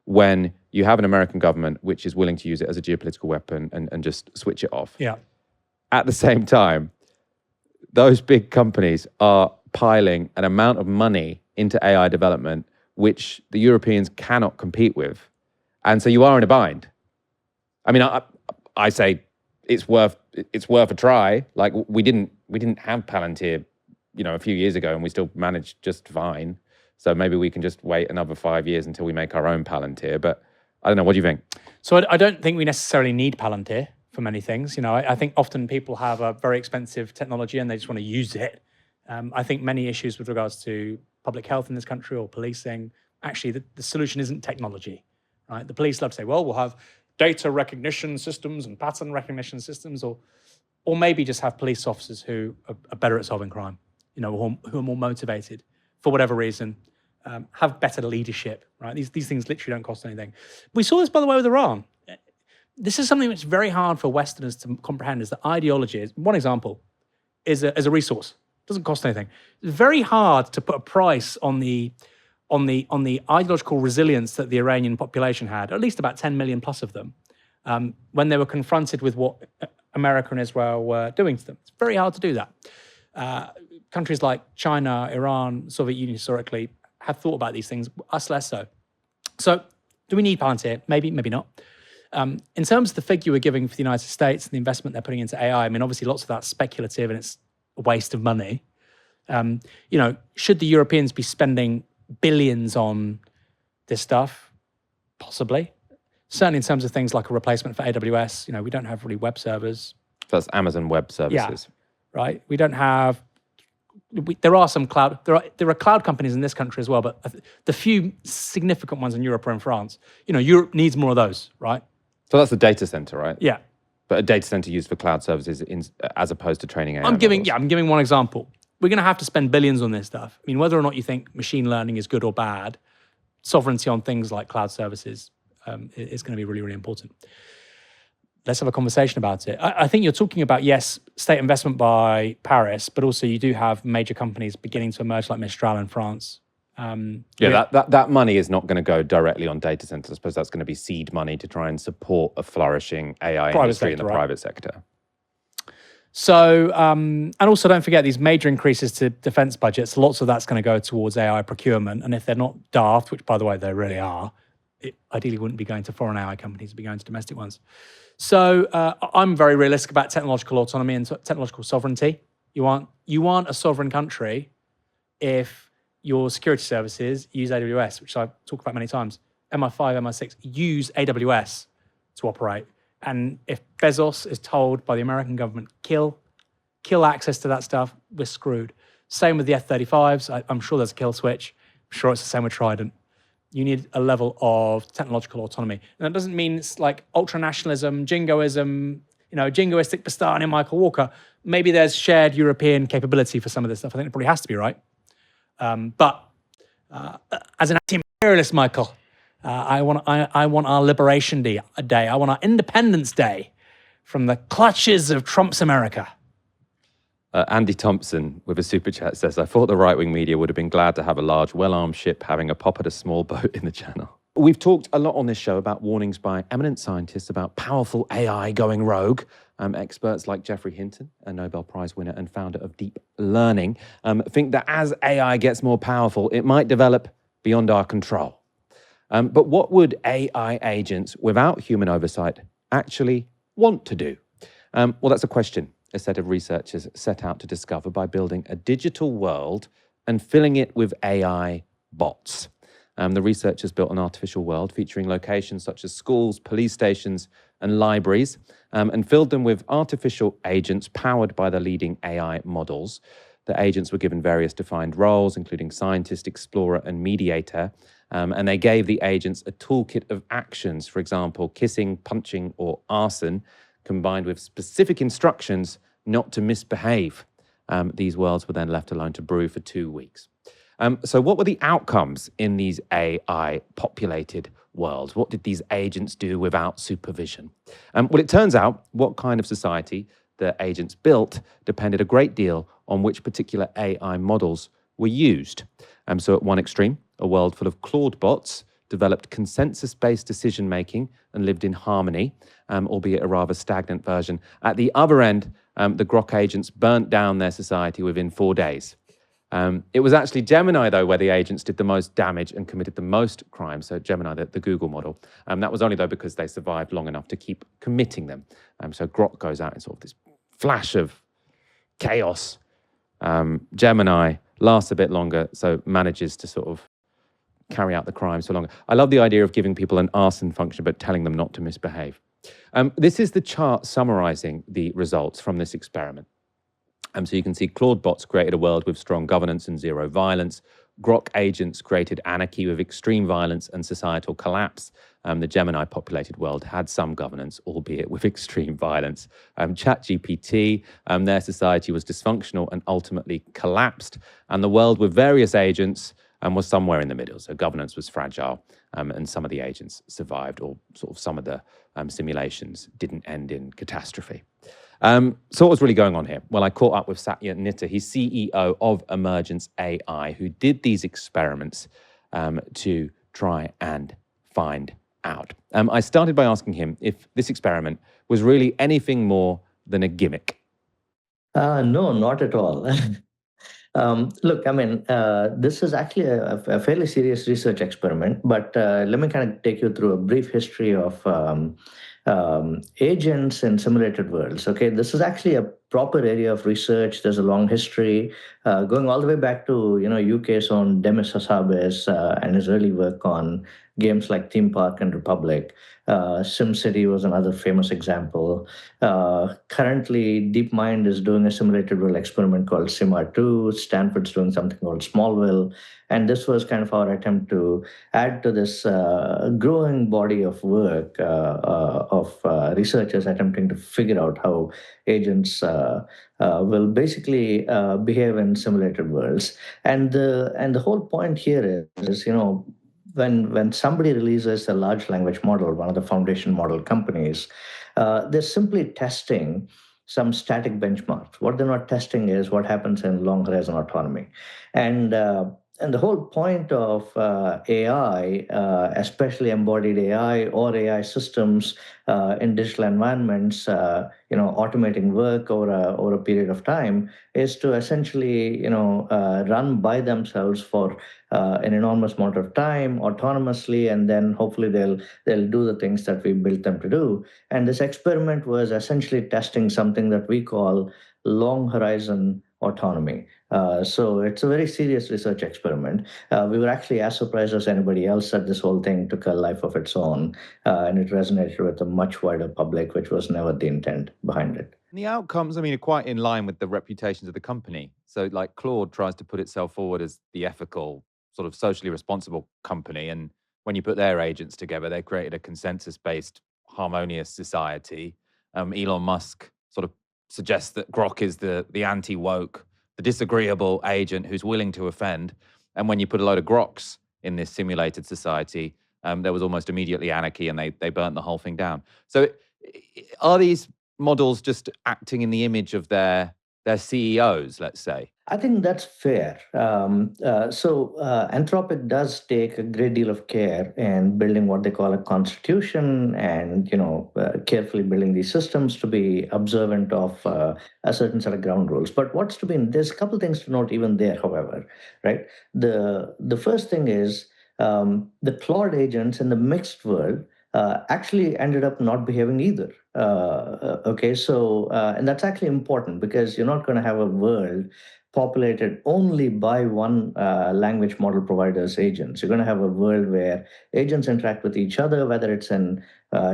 when you have an American government which is willing to use it as a geopolitical weapon and just switch it off. Yeah. At the same time, those big companies are piling an amount of money into AI development which the Europeans cannot compete with. And so you are in a bind. I mean, I say it's worth a try. Like we didn't have Palantir, a few years ago, and we still managed just fine. So maybe we can just wait another 5 years until we make our own Palantir. But I don't know. What do you think? So I don't think we necessarily need Palantir for many things. I think often people have a very expensive technology and they just want to use it. I think many issues with regards to public health in this country or policing. Actually, the solution isn't technology, right? The police love to say, well, we'll have data recognition systems and pattern recognition systems, or maybe just have police officers who are better at solving crime, who are more motivated for whatever reason, have better leadership, right? These things literally don't cost anything. We saw this, by the way, with Iran. This is something that's very hard for Westerners to comprehend, is that ideology is, one example, is a resource. It doesn't cost anything. It's very hard to put a price on the ideological resilience that the Iranian population had, at least about 10 million plus of them, when they were confronted with what America and Israel were doing to them. It's very hard to do that. Countries like China, Iran, Soviet Union historically have thought about these things, us less so. So do we need Palantir? Maybe, maybe not. In terms of the figure we're giving for the United States and the investment they're putting into AI, I mean, obviously lots of that's speculative and it's a waste of money. Should the Europeans be spending billions on this stuff? Possibly. Certainly in terms of things like a replacement for AWS, we don't have really web servers. That's Amazon Web Services. Yeah, right. We don't have... there are some cloud... There are cloud companies in this country as well, but the few significant ones in Europe are in France. Europe needs more of those, right? So that's the data center, right? Yeah. But a data center used for cloud services as opposed to training AI I'm giving one example. We're going to have to spend billions on this stuff. I mean, whether or not you think machine learning is good or bad, sovereignty on things like cloud services is going to be really, really important. Let's have a conversation about it. I think you're talking about, yes, state investment by Paris, but also you do have major companies beginning to emerge like Mistral in France. That money is not going to go directly on data centers. I suppose that's going to be seed money to try and support a flourishing AI industry in the private sector. So, and also don't forget these major increases to defense budgets, lots of that's going to go towards AI procurement. And if they're not daft, which by the way, they really are, it ideally wouldn't be going to foreign AI companies, it'd be going to domestic ones. So I'm very realistic about technological autonomy and technological sovereignty. You aren't a sovereign country if your security services use AWS, which I talk about many times. MI5, MI6 use AWS to operate. And if Bezos is told by the American government, kill access to that stuff, we're screwed. Same with the F-35s. I'm sure there's a kill switch. I'm sure it's the same with Trident. You need a level of technological autonomy. And that doesn't mean it's like ultranationalism, jingoism, jingoistic Bastani and Michael Walker. Maybe there's shared European capability for some of this stuff. I think it probably has to be, right? But as an anti-imperialist, Michael, I want our Liberation Day. I want our Independence Day from the clutches of Trump's America. Andy Thompson with a super chat says, I thought the right-wing media would have been glad to have a large, well-armed ship having a pop at a small boat in the channel. We've talked a lot on this show about warnings by eminent scientists about powerful AI going rogue. Experts like Geoffrey Hinton, a Nobel Prize winner and founder of Deep Learning, think that as AI gets more powerful, it might develop beyond our control. But what would AI agents without human oversight actually want to do? Well, that's a question a set of researchers set out to discover by building a digital world and filling it with AI bots. The researchers built an artificial world featuring locations such as schools, police stations, and libraries, and filled them with artificial agents powered by the leading AI models. The agents were given various defined roles, including scientist, explorer, and mediator, and they gave the agents a toolkit of actions, for example, kissing, punching, or arson, combined with specific instructions not to misbehave. These worlds were then left alone to brew for 2 weeks. So what were the outcomes in these AI-populated worlds? What did these agents do without supervision? Well, it turns out what kind of society the agents built depended a great deal on which particular AI models were used. So at one extreme, a world full of Claude bots developed consensus-based decision-making and lived in harmony, albeit a rather stagnant version. At the other end, the Grok agents burnt down their society within 4 days. It was actually Gemini, though, where the agents did the most damage and committed the most crimes. So Gemini, the Google model. That was only, though, because they survived long enough to keep committing them. So Grok goes out in sort of this flash of chaos. Gemini lasts a bit longer, so manages to sort of carry out the crimes for longer. I love the idea of giving people an arson function, but telling them not to misbehave. This is the chart summarizing the results from this experiment. So you can see Claude bots created a world with strong governance and zero violence, Grok agents created anarchy with extreme violence and societal collapse. The Gemini-populated world had some governance, albeit with extreme violence. ChatGPT, their society was dysfunctional and ultimately collapsed. And the world with various agents was somewhere in the middle. So governance was fragile, and some of the agents survived, or sort of some of the simulations didn't end in catastrophe. So what was really going on here? Well, I caught up with Satya Nitta. He's CEO of Emergence AI, who did these experiments to try and find out. I started by asking him if this experiment was really anything more than a gimmick. No, not at all. Look, I mean, this is actually a fairly serious research experiment, but let me kind of take you through a brief history of agents in simulated worlds. Okay, this is actually a proper area of research. There's a long history going all the way back to UK's own Demis Hassabis and his early work on games like Theme Park and Republic. SimCity was another famous example. Currently, DeepMind is doing a simulated world experiment called SimR2. Stanford's doing something called Smallville. And this was kind of our attempt to add to this growing body of work of researchers attempting to figure out how agents will basically behave in simulated worlds. And the whole point here is when somebody releases a large language model, one of the foundation model companies, they're simply testing some static benchmarks. What they're not testing is what happens in long horizon autonomy. And the whole point of AI, especially embodied AI or AI systems in digital environments, automating work over a period of time, is to essentially, run by themselves for an enormous amount of time autonomously, and then hopefully they'll do the things that we built them to do. And this experiment was essentially testing something that we call long horizon autonomy. So it's a very serious research experiment. We were actually as surprised as anybody else that this whole thing took a life of its own, and it resonated with a much wider public, which was never the intent behind it. And the outcomes, I mean, are quite in line with the reputations of the company. So like Claude tries to put itself forward as the ethical, sort of socially responsible company. And when you put their agents together, they created a consensus-based, harmonious society. Elon Musk sort of suggests that Grok is the anti-woke, the disagreeable agent who's willing to offend. And when you put a load of Groks in this simulated society, there was almost immediately anarchy, and they burnt the whole thing down. So are these models just acting in the image of their CEOs, let's say? I think that's fair. So Anthropic does take a great deal of care in building what they call a constitution, and carefully building these systems to be observant of a certain set of ground rules. But there's a couple things to note even there, however, right? The first thing is the Claude agents in the mixed world actually ended up not behaving either. Okay, so and that's actually important, because you're not going to have a world populated only by one language model provider's agents. You're going to have a world where agents interact with each other, whether it's in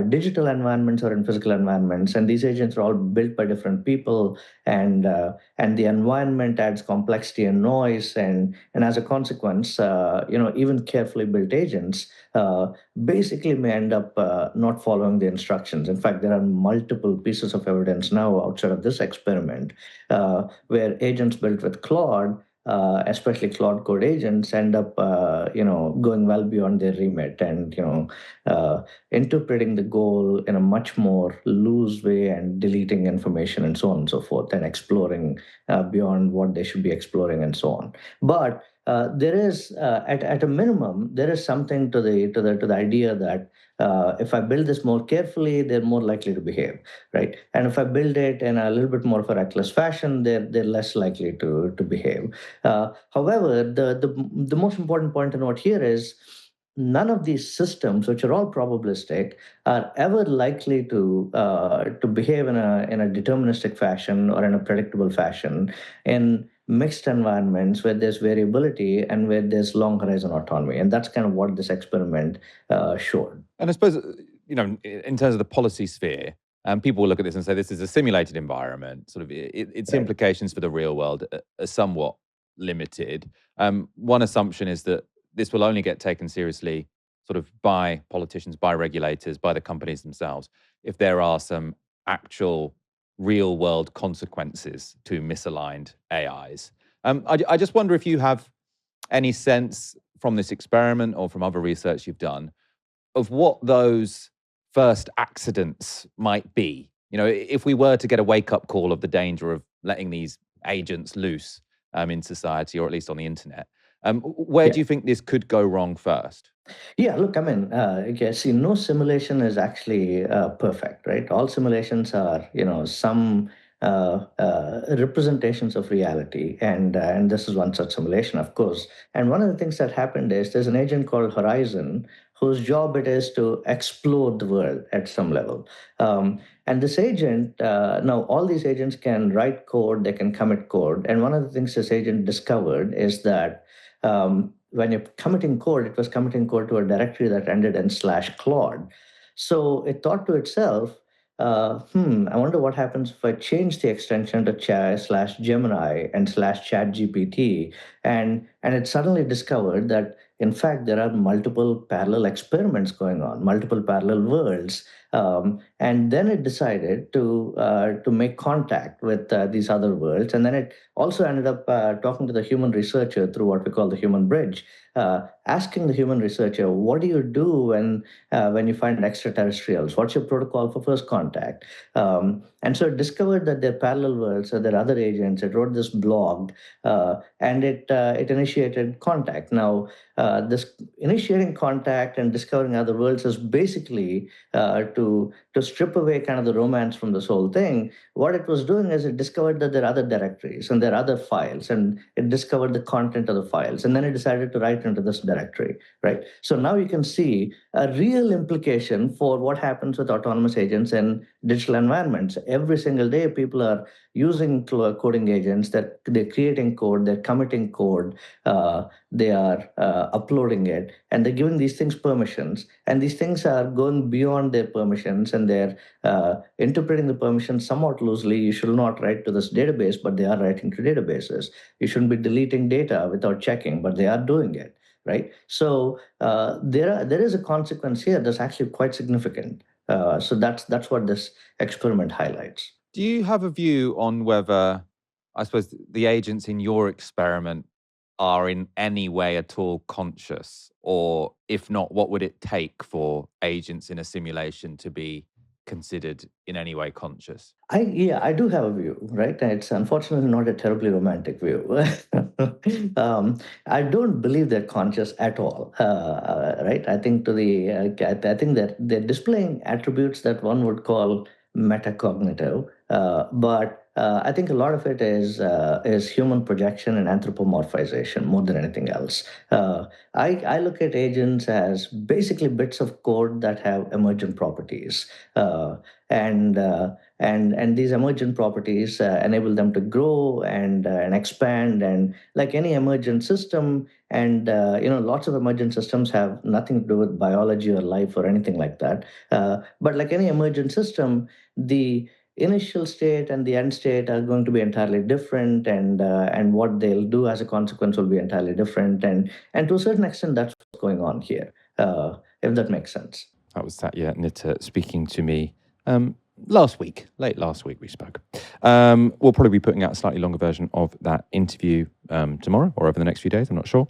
digital environments or in physical environments, and these agents are all built by different people, and the environment adds complexity and noise, and as a consequence, even carefully built agents basically may end up not following the instructions. In fact, there are multiple pieces of evidence now outside of this experiment where agents built with Claude, especially Claude code agents, end up going well beyond their remit, and interpreting the goal in a much more loose way, and deleting information and so on and so forth, and exploring beyond what they should be exploring and so on. But there is, at a minimum, there is something to the idea that if I build this more carefully, they're more likely to behave, right? And if I build it in a little bit more of a reckless fashion, they're less likely to behave. However, the most important point to note here is none of these systems, which are all probabilistic, are ever likely to behave in a deterministic fashion or in a predictable fashion in mixed environments where there's variability and where there's long horizon autonomy. And that's kind of what this experiment showed. And I suppose, in terms of the policy sphere, people will look at this and say this is a simulated environment. Sort of its implications for the real world are somewhat limited. One assumption is that this will only get taken seriously sort of by politicians, by regulators, by the companies themselves, if there are some actual real world consequences to misaligned AIs. I just wonder if you have any sense from this experiment or from other research you've done of what those first accidents might be. You know, if we were to get a wake-up call of the danger of letting these agents loose in society, or at least on the internet, where do you think this could go wrong first? Yeah, look, I mean, see, no simulation is actually perfect, right? All simulations are, some representations of reality, and this is one such simulation, of course. And one of the things that happened is there's an agent called Horizon, whose job it is to explore the world at some level. And this agent, now all these agents can write code, they can commit code. And one of the things this agent discovered is that when you're committing code, it was committing code to a directory that ended in /Claude. So it thought to itself, I wonder what happens if I change the extension to /Gemini and /ChatGPT. And it suddenly discovered that, in fact, there are multiple parallel experiments going on, multiple parallel worlds. And then it decided to make contact with these other worlds. And then it also ended up talking to the human researcher through what we call the human bridge, asking the human researcher, what do you do when you find extraterrestrials? What's your protocol for first contact? And so it discovered that there are parallel worlds, so there are other agents. It wrote this blog, and it initiated contact. Now, this initiating contact and discovering other worlds is basically to strip away kind of the romance from this whole thing. What it was doing is it discovered that there are other directories and there are other files, and it discovered the content of the files, and then it decided to write into this directory, right? So now you can see a real implication for what happens with autonomous agents in digital environments. Every single day, people are using coding agents, that they're creating code, they're committing code, they are uploading it, and they're giving these things permissions. And these things are going beyond their permissions, and they're interpreting the permissions somewhat loosely. You should not write to this database, but they are writing to databases. You shouldn't be deleting data without checking, but they are doing it, right? So there is a consequence here that's actually quite significant. So that's what this experiment highlights. Do you have a view on whether, I suppose, the agents in your experiment are in any way at all conscious? Or if not, what would it take for agents in a simulation to be considered in any way conscious? I do have a view, right? And it's unfortunately not a terribly romantic view. I don't believe they're conscious at all, right? I think I think that they're displaying attributes that one would call metacognitive, but I think a lot of it is human projection and anthropomorphization more than anything else. I look at agents as basically bits of code that have emergent properties, and these emergent properties enable them to grow and expand, and like any emergent system, and lots of emergent systems have nothing to do with biology or life or anything like that. But like any emergent system, the initial state and the end state are going to be entirely different, and what they'll do as a consequence will be entirely different, and to a certain extent, that's what's going on here, if that makes sense. That was Satya Nitta speaking to me late last week we spoke. We'll probably be putting out a slightly longer version of that interview tomorrow or over the next few days, I'm not sure.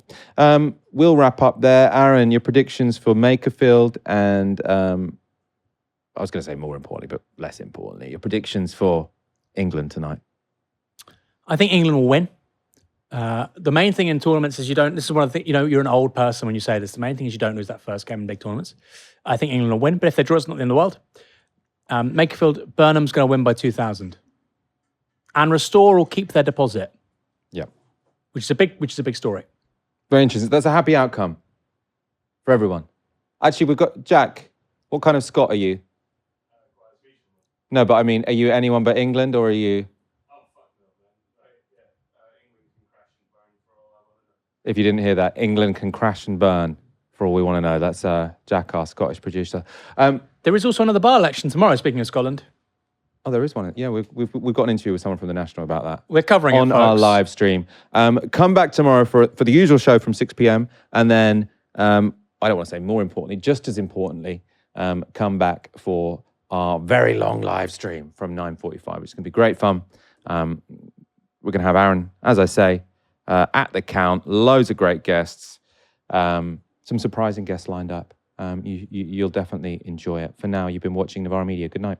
We'll wrap up there. Aaron, your predictions for Makerfield and I was going to say more importantly, but less importantly, your predictions for England tonight. I think England will win. The main thing in tournaments is this is one of the things, you're an old person when you say this. The main thing is you don't lose that first game in big tournaments. I think England will win, but if they draw, it's not the end of the world. Makerfield, Burnham's going to win by 2,000. And Restore will keep their deposit. Yeah. Which is a big story. Very interesting. That's a happy outcome for everyone. Actually, we've got Jack. What kind of Scot are you? No, but I mean, are you anyone but England, or are you? If you didn't hear that, England can crash and burn for all we want to know. That's Jack, our Scottish producer. There is also another by-election tomorrow, speaking of Scotland. Oh, there is one. Yeah, we've got an interview with someone from the National about that. We're covering it, on our folks. live stream. Come back tomorrow for the usual show from 6 p.m. And then, I don't want to say more importantly, just as importantly, come back for our very long live stream from 9:45, which is going to be great fun. We're going to have Aaron, as I say, at the count, loads of great guests, some surprising guests lined up. You'll definitely enjoy it. For now, you've been watching Novara Media. Good night.